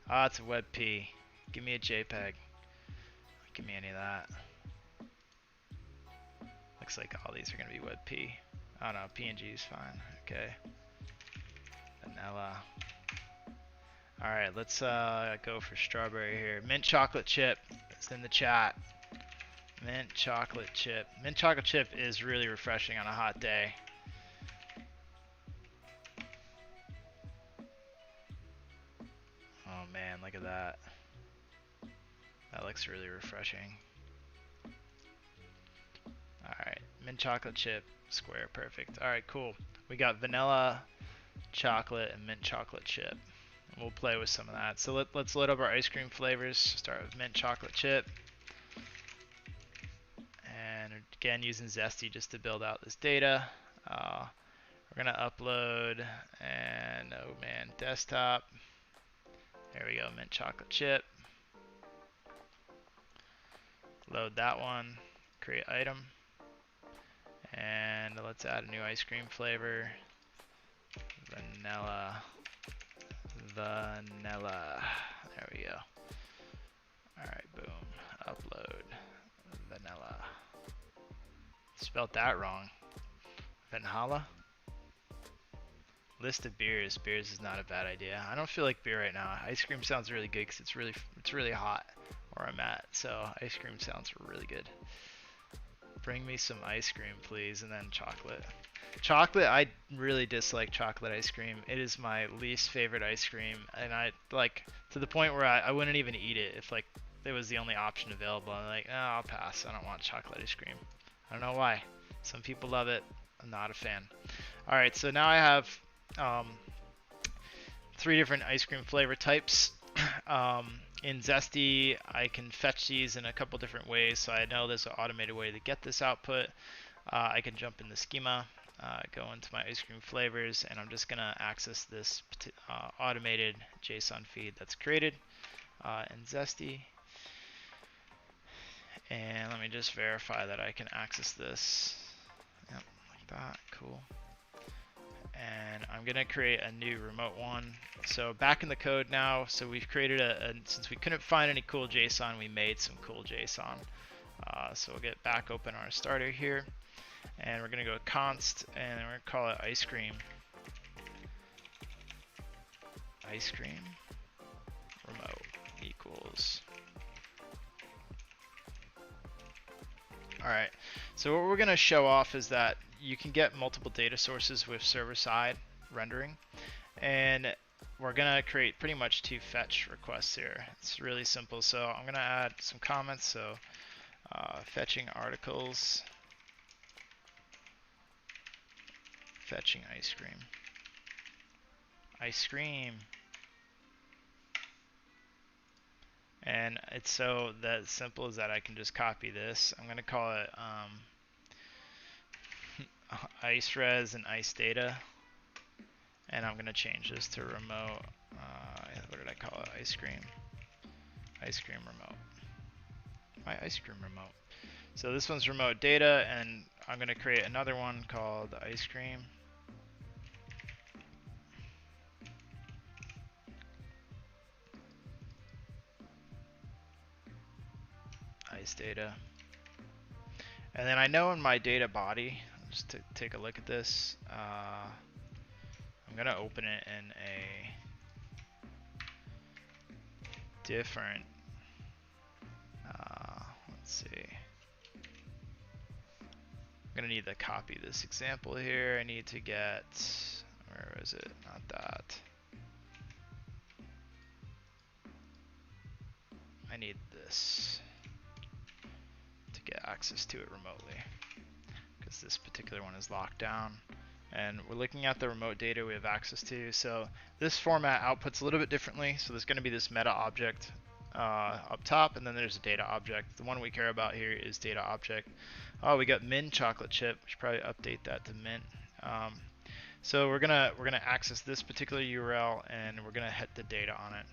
Ah, it's a WebP. Give me a JPEG. Give me any of that. Looks like all these are going to be WebP. Oh no, PNG is fine. Okay. Vanilla. Alright, let's go for strawberry here. Mint chocolate chip is in the chat. Mint chocolate chip. Mint chocolate chip is really refreshing on a hot day. Oh man, look at that. That looks really refreshing. Alright, mint chocolate chip, square, perfect. Alright, cool. We got vanilla, chocolate, and mint chocolate chip. we'll play with some of that. So let's load up our ice cream flavors. Start with mint chocolate chip. And again, using Zesty just to build out this data. We're going to upload, and oh man, desktop. There we go, mint chocolate chip. Load that one, create item. And let's add a new ice cream flavor. Vanilla. There we go. Alright, boom. Upload. Vanilla. Spelled that wrong. Vanilla? List of beers. Beers is not a bad idea. I don't feel like beer right now. Ice cream sounds really good because it's really hot where I'm at. So ice cream sounds really good. Bring me some ice cream, please, and then chocolate. Chocolate, I really dislike chocolate ice cream. It is my least favorite ice cream, and I like to the point where I wouldn't even eat it if like it was the only option available. I'm like, oh, I'll pass. I don't want chocolate ice cream. I don't know why. Some people love it. I'm not a fan. All right, so now I have 3 different ice cream flavor types. In Zesty, I can fetch these in a couple different ways, so I know there's an automated way to get this output. I can jump in the schema, go into my ice cream flavors, and I'm just going to access this automated JSON feed that's created in Zesty. And let me just verify that I can access this. Yep, like that. Cool. And I'm going to create a new remote one. So back in the code now, so we've created since we couldn't find any cool JSON, we made some cool JSON. So we'll get back open our starter here, and we're going to go const, and we're going to call it ice cream. Ice cream remote equals. Alright, so what we're going to show off is that you can get multiple data sources with server-side rendering, and we're going to create pretty much 2 fetch requests here. It's really simple, so I'm going to add some comments. So fetching articles, fetching ice cream, and it's so that simple as that I can just copy this. I'm going to call it ice res and ice data, and I'm going to change this to remote. What did I call it? Ice cream remote. My ice cream remote. So this one's remote data, and I'm going to create another one called ice cream. Ice data. And then I know in my data body, just to take a look at this, I'm going to open it in a different, let's see. I'm going to need to copy this example here. I need to get, where is it? Not that. I need this to get access to it remotely, because this particular one is locked down. And we're looking at the remote data we have access to. So this format outputs a little bit differently. So there's going to be this meta object up top, and then there's a data object. The one we care about here is data object. Oh, we got mint chocolate chip. We should probably update that to mint. So we're gonna access this particular URL, and we're gonna hit the data on it.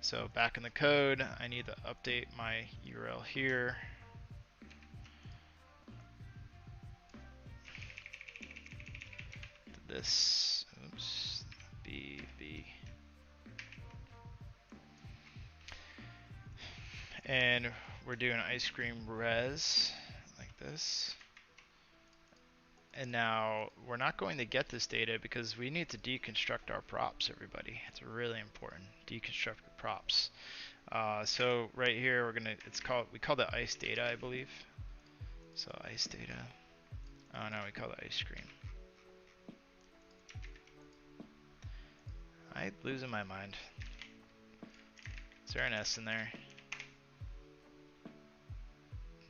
So back in the code, I need to update my URL here. This, oops, BB. And we're doing ice cream res, like this. And now we're not going to get this data because we need to deconstruct our props, everybody. It's really important. Deconstruct the props. So right here we call it ice data, I believe. So ice data. Oh no, we call it ice cream. I'm losing my mind. Is there an S in there?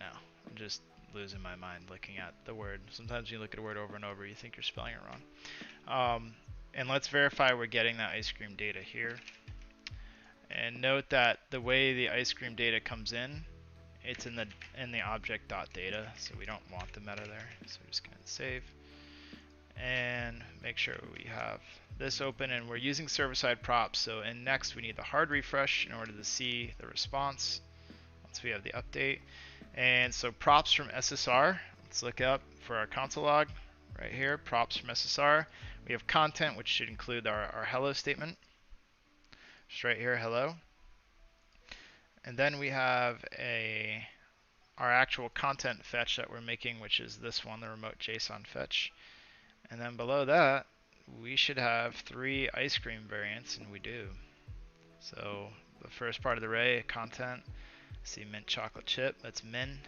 No, I'm just losing my mind looking at the word. Sometimes you look at a word over and over, you think you're spelling it wrong. And let's verify we're getting that ice cream data here. And note that the way the ice cream data comes in, it's in the object.data, so we don't want the meta there. So we're just gonna save and make sure we have this open, and we're using server-side props. So in Next we need the hard refresh in order to see the response once we have the update. And so props from SSR, let's look up for our console log right here, props from SSR. We have content, which should include our hello statement, just right here, hello. And then we have our actual content fetch that we're making, which is this one, the remote JSON fetch. And then below that, we should have 3 ice cream variants, and we do. So the first part of the array, content, see mint chocolate chip, that's min.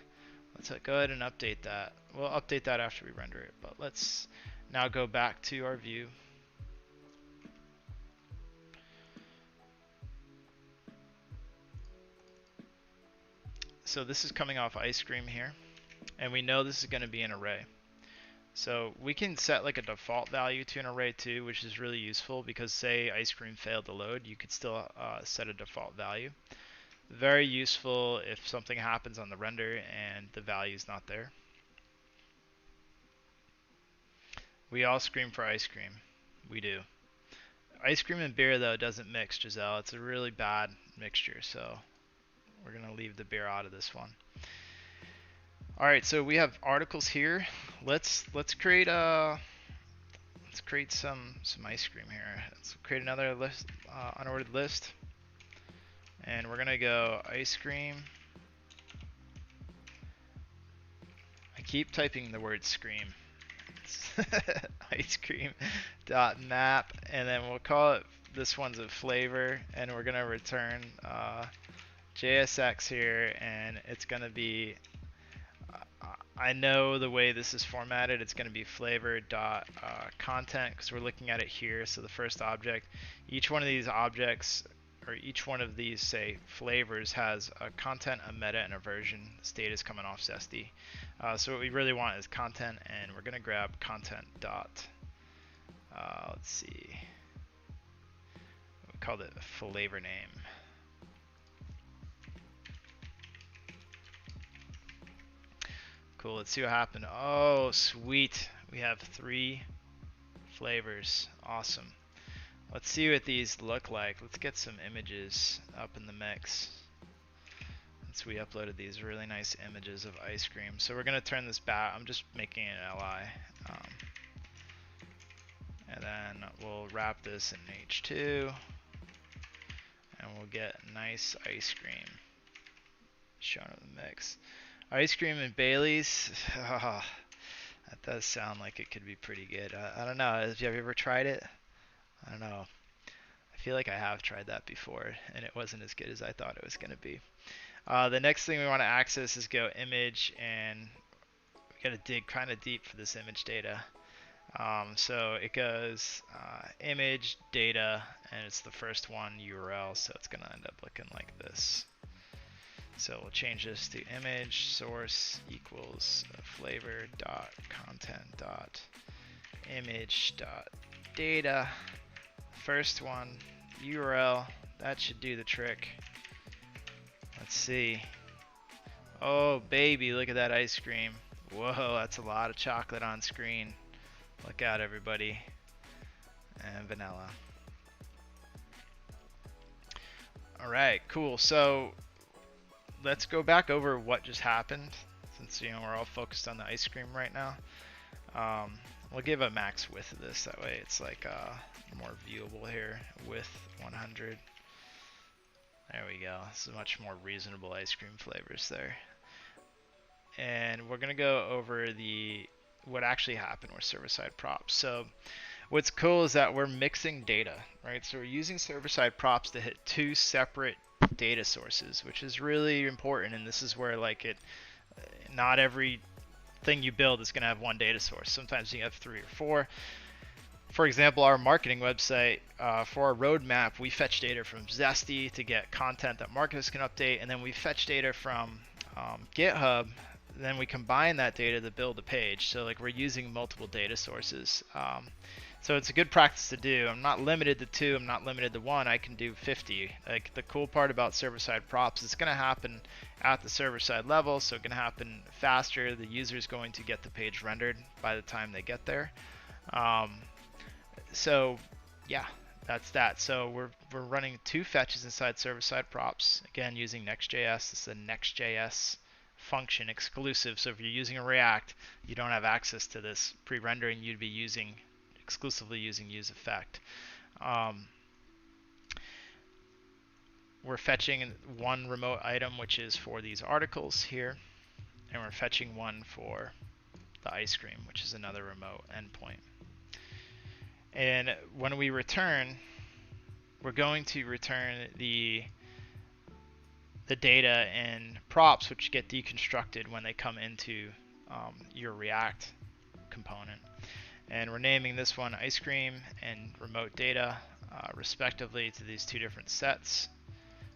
Let's go ahead and update that. We'll update that after we render it, but let's now go back to our view. So this is coming off ice cream here, and we know this is going to be an array. So we can set like a default value to an array too, which is really useful because say ice cream failed to load, you could still set a default value. Very useful if something happens on the render and the value is not there. We all scream for ice cream. We do. Ice cream and beer though doesn't mix, Giselle. It's a really bad mixture, so we're gonna leave the beer out of this one. All right, so we have articles here. Let's create some ice cream here. Let's create another list, unordered list, and we're gonna go ice cream. I keep typing the word scream. Ice cream dot map, and then we'll call it, this one's a flavor, and we're gonna return JSX here, and it's gonna be, I know the way this is formatted, it's going to be flavor dot content because we're looking at it here. So the first object, each one of these objects, or each one of these, say, flavors has a content, a meta, and a version. This data is coming off Zesty. So what we really want is content, and we're going to grab content dot, let's see, we called it a flavor name. Cool, let's see what happened. Oh, sweet. We have 3 flavors. Awesome. Let's see what these look like. Let's get some images up in the mix. Since we uploaded these really nice images of ice cream. So we're going to turn this back. I'm just making an LI. And then we'll wrap this in H2. And we'll get nice ice cream shown in the mix. Ice cream and Bailey's, oh, that does sound like it could be pretty good. I don't know, have you ever tried it? I don't know. I feel like I have tried that before, and it wasn't as good as I thought it was going to be. The next thing we want to access is go image, and we got to dig kind of deep for this image data. So it goes image data, and it's the first one, URL, so it's going to end up looking like this. So we'll change this to image source equals flavor dot content dot image dot data. First one, URL, that should do the trick. Let's see. Oh baby, look at that ice cream. Whoa, that's a lot of chocolate on screen. Look out everybody. And vanilla. Alright, cool. So let's go back over what just happened, since we're all focused on the ice cream right now. We'll give a max width of this, that way it's like more viewable here. Width 100. There we go. This is much more reasonable ice cream flavors there. And we're gonna go over what actually happened with server-side props. So what's cool is that we're mixing data, right? So we're using server-side props to hit 2 separate data sources, which is really important, and this is where not every thing you build is going to have one data source. Sometimes you have 3 or 4. For example, our marketing website, for our roadmap, we fetch data from Zesty to get content that marketers can update, and then we fetch data from GitHub. Then we combine that data to build a page. So we're using multiple data sources. So it's a good practice to do. I'm not limited to 2, I'm not limited to 1, I can do 50. Like the cool part about server-side props, it's going to happen at the server-side level, so it can happen faster. The user is going to get the page rendered by the time they get there. So yeah, that's that. So we're running 2 fetches inside server-side props, again using Next.js. This is a Next.js function exclusive, so if you're using a React, you don't have access to this pre-rendering. You'd be exclusively using useEffect. We're fetching one remote item, which is for these articles here, and we're fetching one for the ice cream, which is another remote endpoint. And when we return, we're going to return the data in props, which get deconstructed when they come into your React component. And we're naming this one ice cream and remote data respectively to these 2 different sets.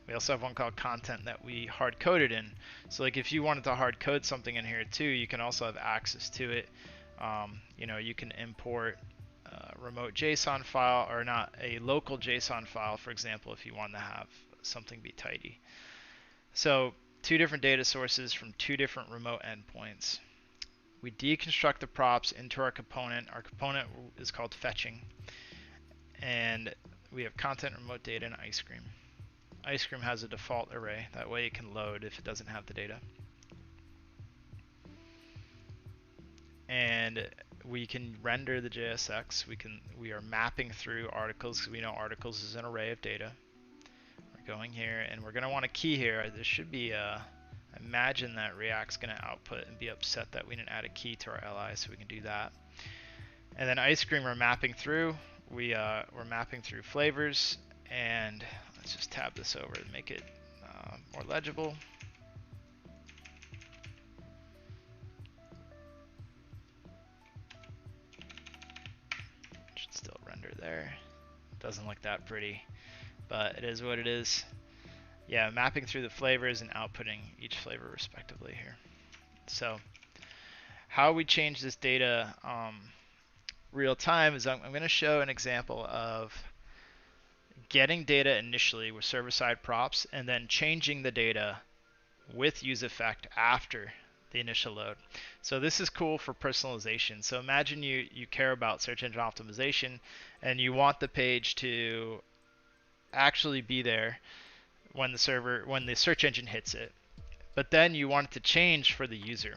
We also have one called content that we hard coded in. So like if you wanted to hard code something in here too, you can also have access to it. You can import a remote JSON file, or not, a local JSON file, for example, if you want to have something be tidy. So 2 different data sources from 2 different remote endpoints. We deconstruct the props into our component. Our component is called fetching. And we have content, remote data, and ice cream. Ice cream has a default array. That way it can load if it doesn't have the data. And we can render the JSX. We are mapping through articles because we know articles is an array of data. We're going here, and we're going to want a key here. There should be a... Imagine that React's going to output and be upset that we didn't add a key to our li, so we can do that. And then ice cream we're mapping through. We're mapping through flavors, and let's just tab this over and make it more legible. Should still render there. Doesn't look that pretty, but it is what it is. Yeah, mapping through the flavors and outputting each flavor respectively here. So how we change this data real time is I'm going to show an example of getting data initially with server-side props and then changing the data with useEffect after the initial load. So this is cool for personalization. So imagine you care about search engine optimization and you want the page to actually be there when the search engine hits it, but then you want it to change for the user,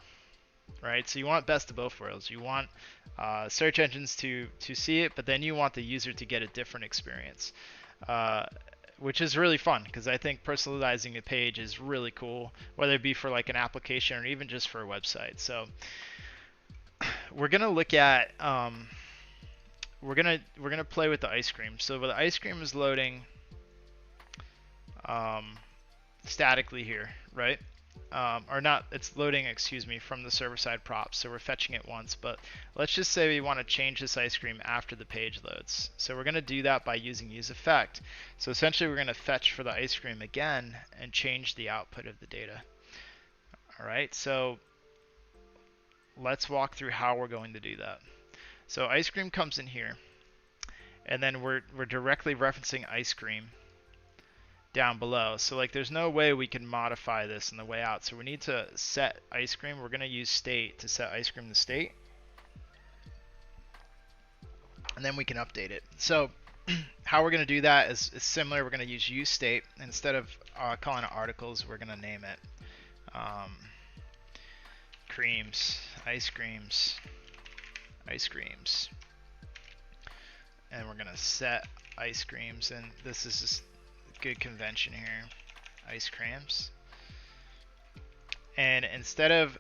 right? So you want best of both worlds. You want search engines to see it, but then you want the user to get a different experience, which is really fun because I think personalizing a page is really cool, whether it be for like an application or even just for a website. So we're gonna look at we're gonna play with the ice cream. So the ice cream is loading statically here, right? Or not, it's loading, excuse me, from the server-side props. So we're fetching it once, but let's just say we want to change this ice cream after the page loads. So we're going to do that by using useEffect. So essentially we're going to fetch for the ice cream again and change the output of the data. All right, so let's walk through how we're going to do that. So ice cream comes in here, and then we're directly referencing ice cream down below. So like there's no way we can modify this on the way out. So we need to set ice cream. We're going to use state to set ice cream to state. And then we can update it. So how we're going to do that is similar. We're going to use useState. Instead of calling it articles, we're going to name it creams, ice creams, ice creams. And we're going to set ice creams. And this is just good convention here, ice creams. And instead of,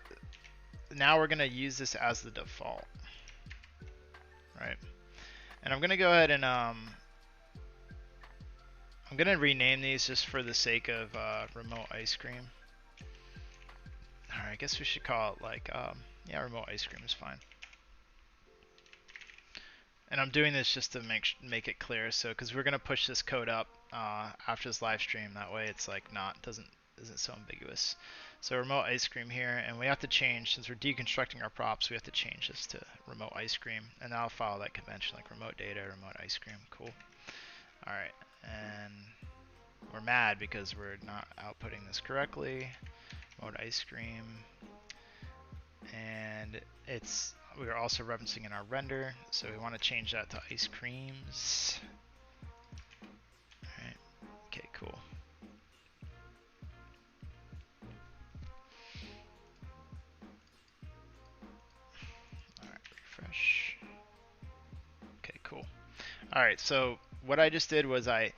now we're going to use this as the default, right? And I'm going to go ahead and I'm going to rename these just for the sake of remote ice cream. Alright, I guess we should call it like, yeah, remote ice cream is fine. And I'm doing this just to make it clear, so because we're going to push this code up after this live stream, that way it's like isn't so ambiguous. So remote ice cream here, and we have to change, since we're deconstructing our props, we have to change this to remote ice cream, and I'll follow that convention like remote data, remote ice cream. Cool. All right, and we're mad because we're not outputting this correctly. Remote ice cream, and we're also referencing in our render, so we want to change that to ice creams. All right. Okay, cool. All right, refresh. Okay, cool. All right, so what I just did was and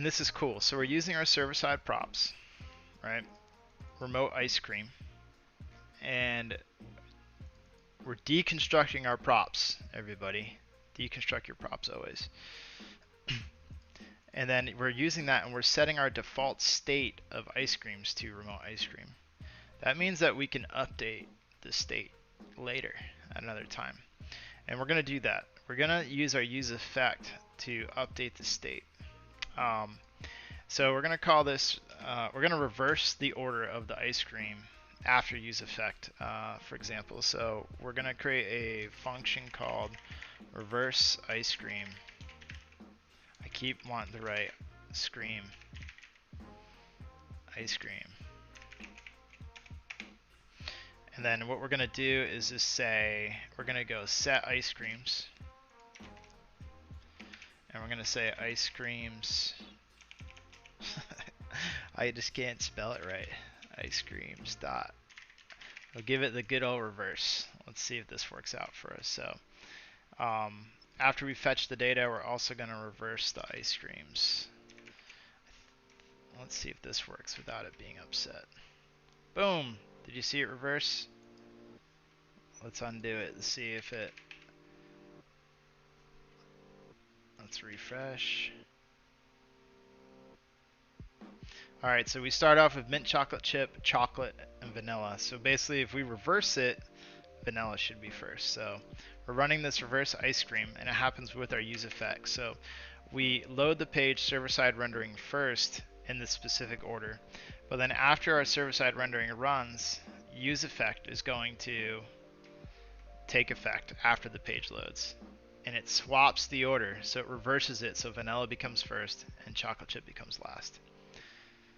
this is cool. So we're using our server-side props, right? Remote ice cream, and we're deconstructing our props, everybody. Deconstruct your props always. And then we're using that, and we're setting our default state of ice creams to remote ice cream. That means that we can update the state later at another time. And we're going to do that. We're going to use our useEffect to update the state. So we're going to call this, we're going to reverse the order of the ice cream after useEffect, for example. So we're going to create a function called reverse ice cream. I keep wanting to write scream, ice cream. And then what we're going to do is just say, we're going to go set ice creams. And we're going to say ice creams. I just can't spell it right. Ice creams dot. We'll give it the good old reverse. Let's see if this works out for us. So after we fetch the data, we're also going to reverse the ice creams. Let's see if this works without it being upset. Boom! Did you see it reverse? Let's undo it to see if it... Let's refresh. Alright, so we start off with mint chocolate chip, chocolate, and vanilla. So basically, if we reverse it, vanilla should be first. So we're running this reverse ice cream, and it happens with our useEffect. So we load the page server-side rendering first in this specific order. But then after our server-side rendering runs, useEffect is going to take effect after the page loads. And it swaps the order, so it reverses it, so vanilla becomes first and chocolate chip becomes last.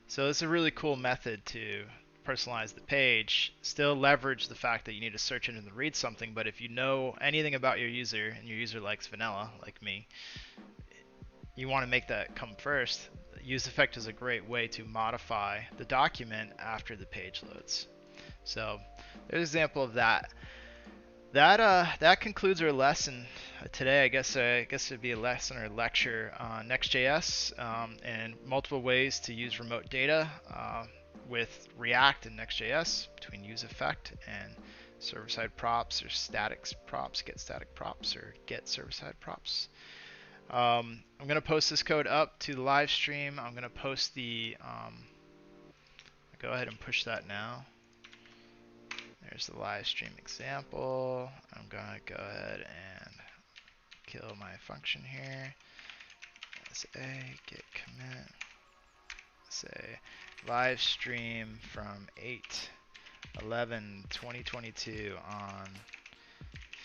So this is a really cool method to personalize the page, still leverage the fact that you need to search engine to read something, but if you know anything about your user, and your user likes vanilla, like me, you want to make that come first. useEffect is a great way to modify the document after the page loads. So there's an example of that. That concludes our lesson today. I guess it'd be a lesson or a lecture on Next.js and multiple ways to use remote data with React and Next.js between useEffect and server-side props or static props, get static props or get server-side props. I'm going to post this code up to the live stream. I'm going to post the go ahead and push that now. There's the live stream example. I'm going to go ahead and kill my function here. Say get commit. Say live stream from 8/11/2022 on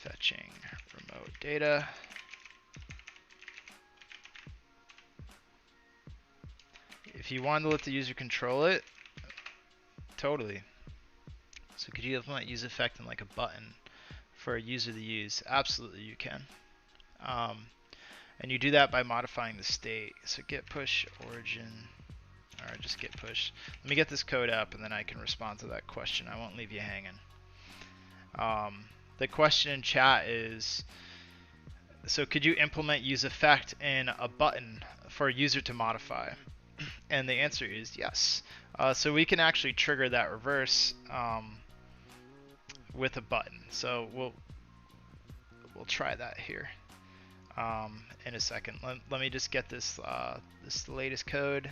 fetching remote data. If you want to let the user control it, totally. So could you implement useEffect in like a button for a user to use? Absolutely, you can. And you do that by modifying the state. So get push origin, or just get push. Let me get this code up, and then I can respond to that question. I won't leave you hanging. The question in chat is, so could you implement useEffect in a button for a user to modify? And the answer is yes. So we can actually trigger that reverse with a button. So we'll try that here in a second. Let me just get this this latest code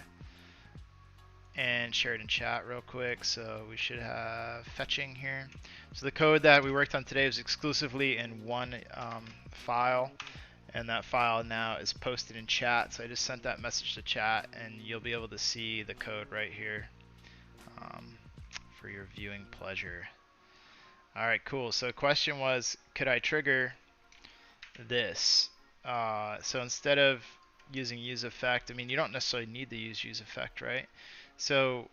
and share it in chat real quick. So we should have fetching here. So the code that we worked on today was exclusively in one file, And that file now is posted in chat. So I just sent that message to chat, and you'll be able to see the code right here for your viewing pleasure. All right, cool. So the question was, could I trigger this? So instead of using useEffect, I mean, you don't necessarily need to use useEffect, right? So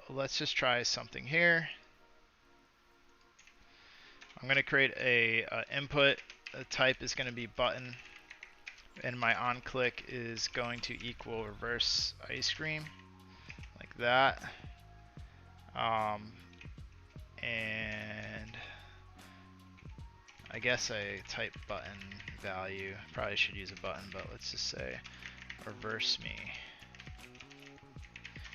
let's just try something here. I'm going to create a input. The type is going to be button, and my onClick is going to equal reverse ice cream, like that. And I guess I type button value. Probably should use a button, but let's just say reverse me.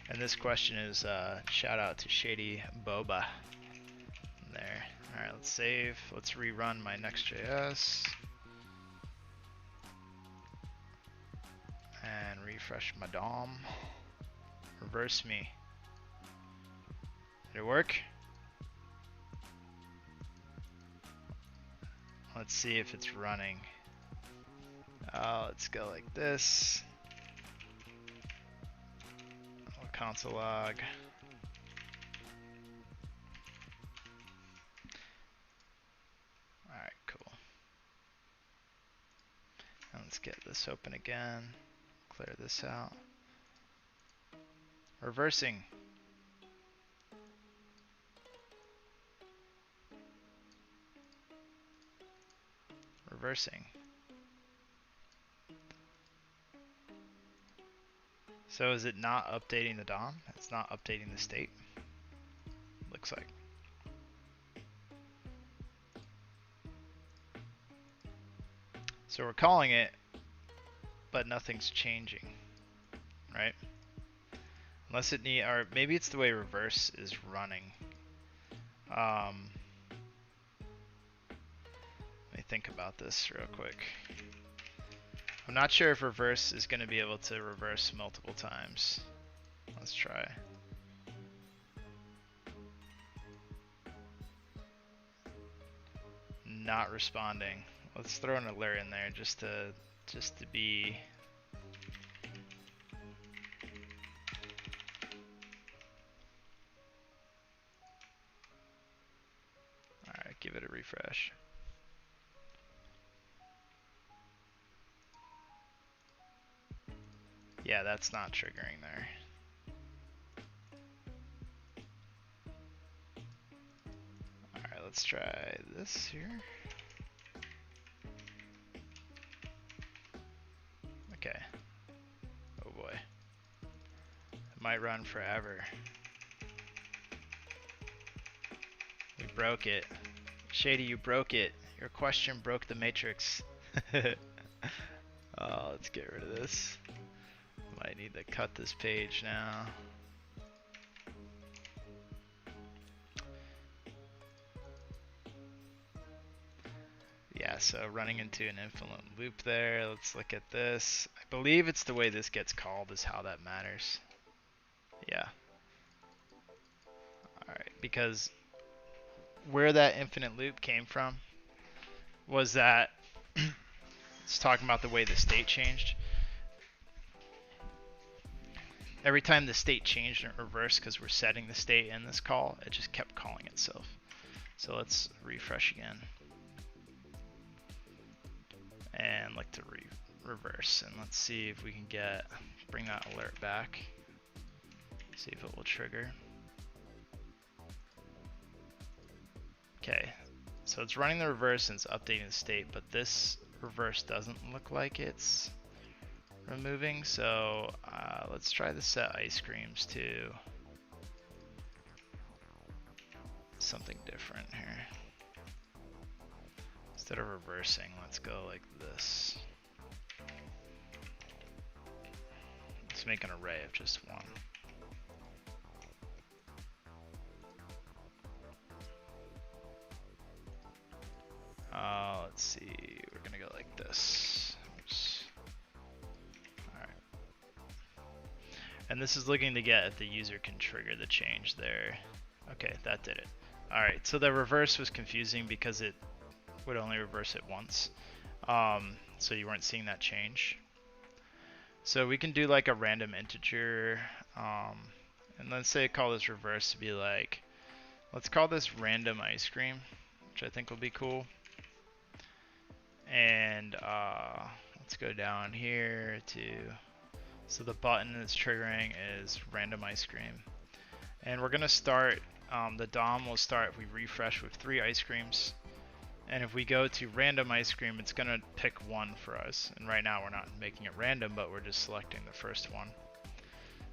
And this question is shout out to Shady Boba there. All right, let's save. Let's rerun my Next.js and refresh my DOM. Reverse me. Did it work? Let's see if it's running. Let's go like this. Console log. Alright, cool. And let's get this open again. Clear this out. Reversing. Reversing. So is it not updating the DOM? It's not updating the state? Looks like. So we're calling it, but nothing's changing, right? Unless it need, or maybe it's the way reverse is running. Let me think about this real quick. I'm not sure if reverse is going to be able to reverse multiple times. Let's try. Not responding. Let's throw an alert in there just to be. All right, give it a refresh. Yeah, that's not triggering there. Alright, let's try this here. Okay. Oh boy. It might run forever. We broke it. Shady, you broke it. Your question broke the matrix. Oh, let's get rid of this. Might need to cut this page now. Yeah, so running into an infinite loop there. Let's look at this. I believe it's the way this gets called is how that matters. Yeah. Alright, because where that infinite loop came from was that it's talking about the way the state changed. Every time the state changed in reverse, because we're setting the state in this call, it just kept calling itself. So let's refresh again. And like to reverse, and let's see if we can bring that alert back. See if it will trigger. Okay, so it's running the reverse and it's updating the state, but this reverse doesn't look like it's removing, so let's try the set ice creams to something different here. Instead of reversing, let's go like this. Let's make an array of just one. Let's see, we're gonna go like this. Oops. Alright. And this is looking to get if the user can trigger the change there. Okay, that did it. Alright, so the reverse was confusing because it would only reverse it once. So you weren't seeing that change. So we can do like a random integer, and let's say call this reverse to be like, let's call this random ice cream, which I think will be cool. And let's go down here to, so the button that's triggering is random ice cream. And we're gonna start, the DOM will start if we refresh with 3 ice creams. And if we go to random ice cream, it's gonna pick 1 for us. And right now we're not making it random, but we're just selecting the first one.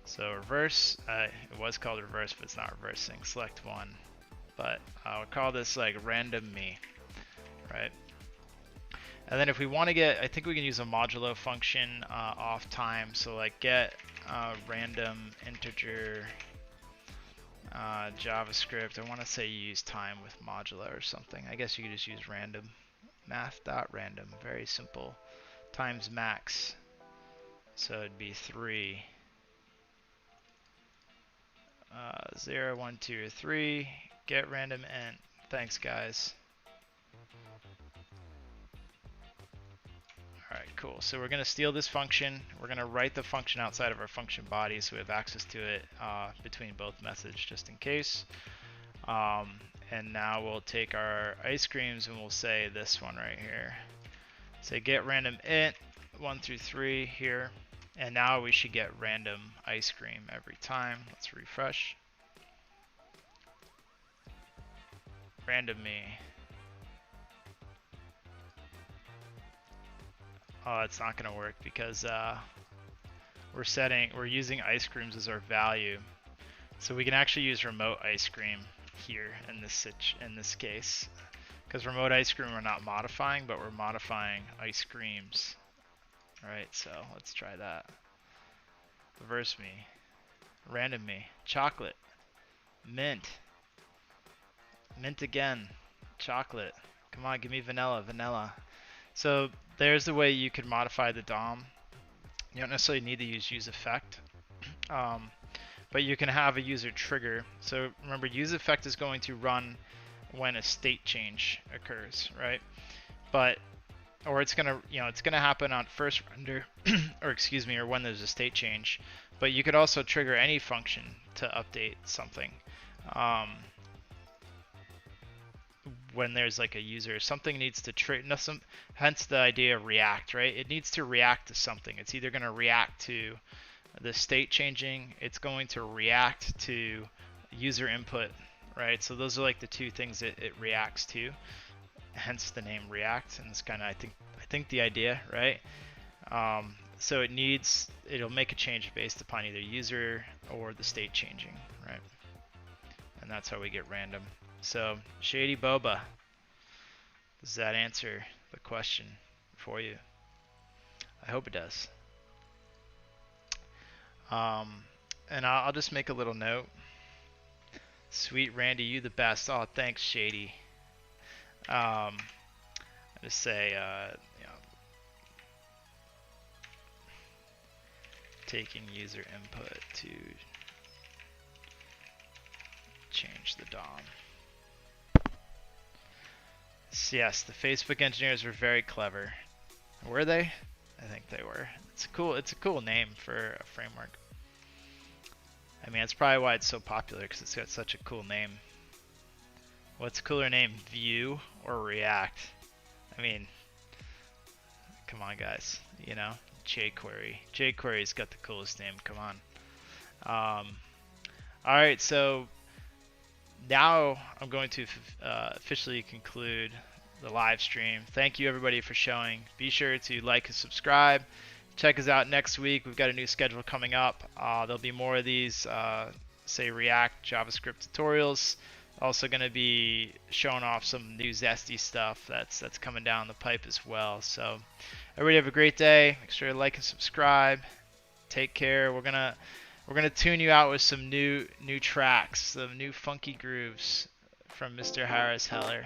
So reverse, it was called reverse, but it's not reversing. Select 1. But we'll call this like random me, right? And then if we want to get, I think we can use a modulo function off time. So like get random integer JavaScript. I want to say use time with modulo or something. I guess you could just use random. Math.random. Very simple. Times max. So it'd be 3. 0, 1, 2, or 3. Get random int. Thanks, guys. Alright, cool. So we're going to steal this function. We're going to write the function outside of our function body so we have access to it between both methods just in case. And now we'll take our ice creams and we'll say this one right here. Say get random int 1 through 3 here. And now we should get random ice cream every time. Let's refresh. Random me. Oh, it's not going to work because we're using ice creams as our value. So we can actually use remote ice cream here in this case. Because remote ice cream we're not modifying, but we're modifying ice creams. Alright, so let's try that. Reverse me. Random me. Chocolate. Mint. Mint again. Chocolate. Come on, give me vanilla. Vanilla. So there's the way you could modify the DOM. You don't necessarily need to use useEffect, but you can have a user trigger. So remember, useEffect is going to run when a state change occurs, right? Or it's gonna happen on first render, or excuse me, or when there's a state change. But you could also trigger any function to update something. When there's like a user, something needs to trigger, hence the idea of react, right? It needs to react to something. It's either going to react to the state changing, it's going to react to user input, right? So those are like the 2 things it reacts to, hence the name React, and it's kind of, I think the idea, right? So it'll make a change based upon either user or the state changing, right? And that's how we get random. So, Shady Boba, does that answer the question for you? I hope it does. And I'll just make a little note. Sweet Randy, you the best. Oh, thanks, Shady. I just say, taking user input to change the DOM. Yes, the Facebook engineers were very clever. Were they? I think they were. It's a cool name for a framework. I mean, that's probably why it's so popular, because it's got such a cool name. What's a cooler name, Vue or React? I mean, come on, guys. You know, jQuery. jQuery's got the coolest name. Come on. All right, so now I'm going to officially conclude the live stream. Thank you everybody for showing. Be sure to like and subscribe. Check us out next week. We've got a new schedule coming up. There'll be more of these, say, React, JavaScript tutorials. Also going to be showing off some new zesty stuff that's coming down the pipe as well. So everybody have a great day. Make sure to like and subscribe. Take care. We're gonna tune you out with some new tracks, some new funky grooves from Mr. Harris Heller.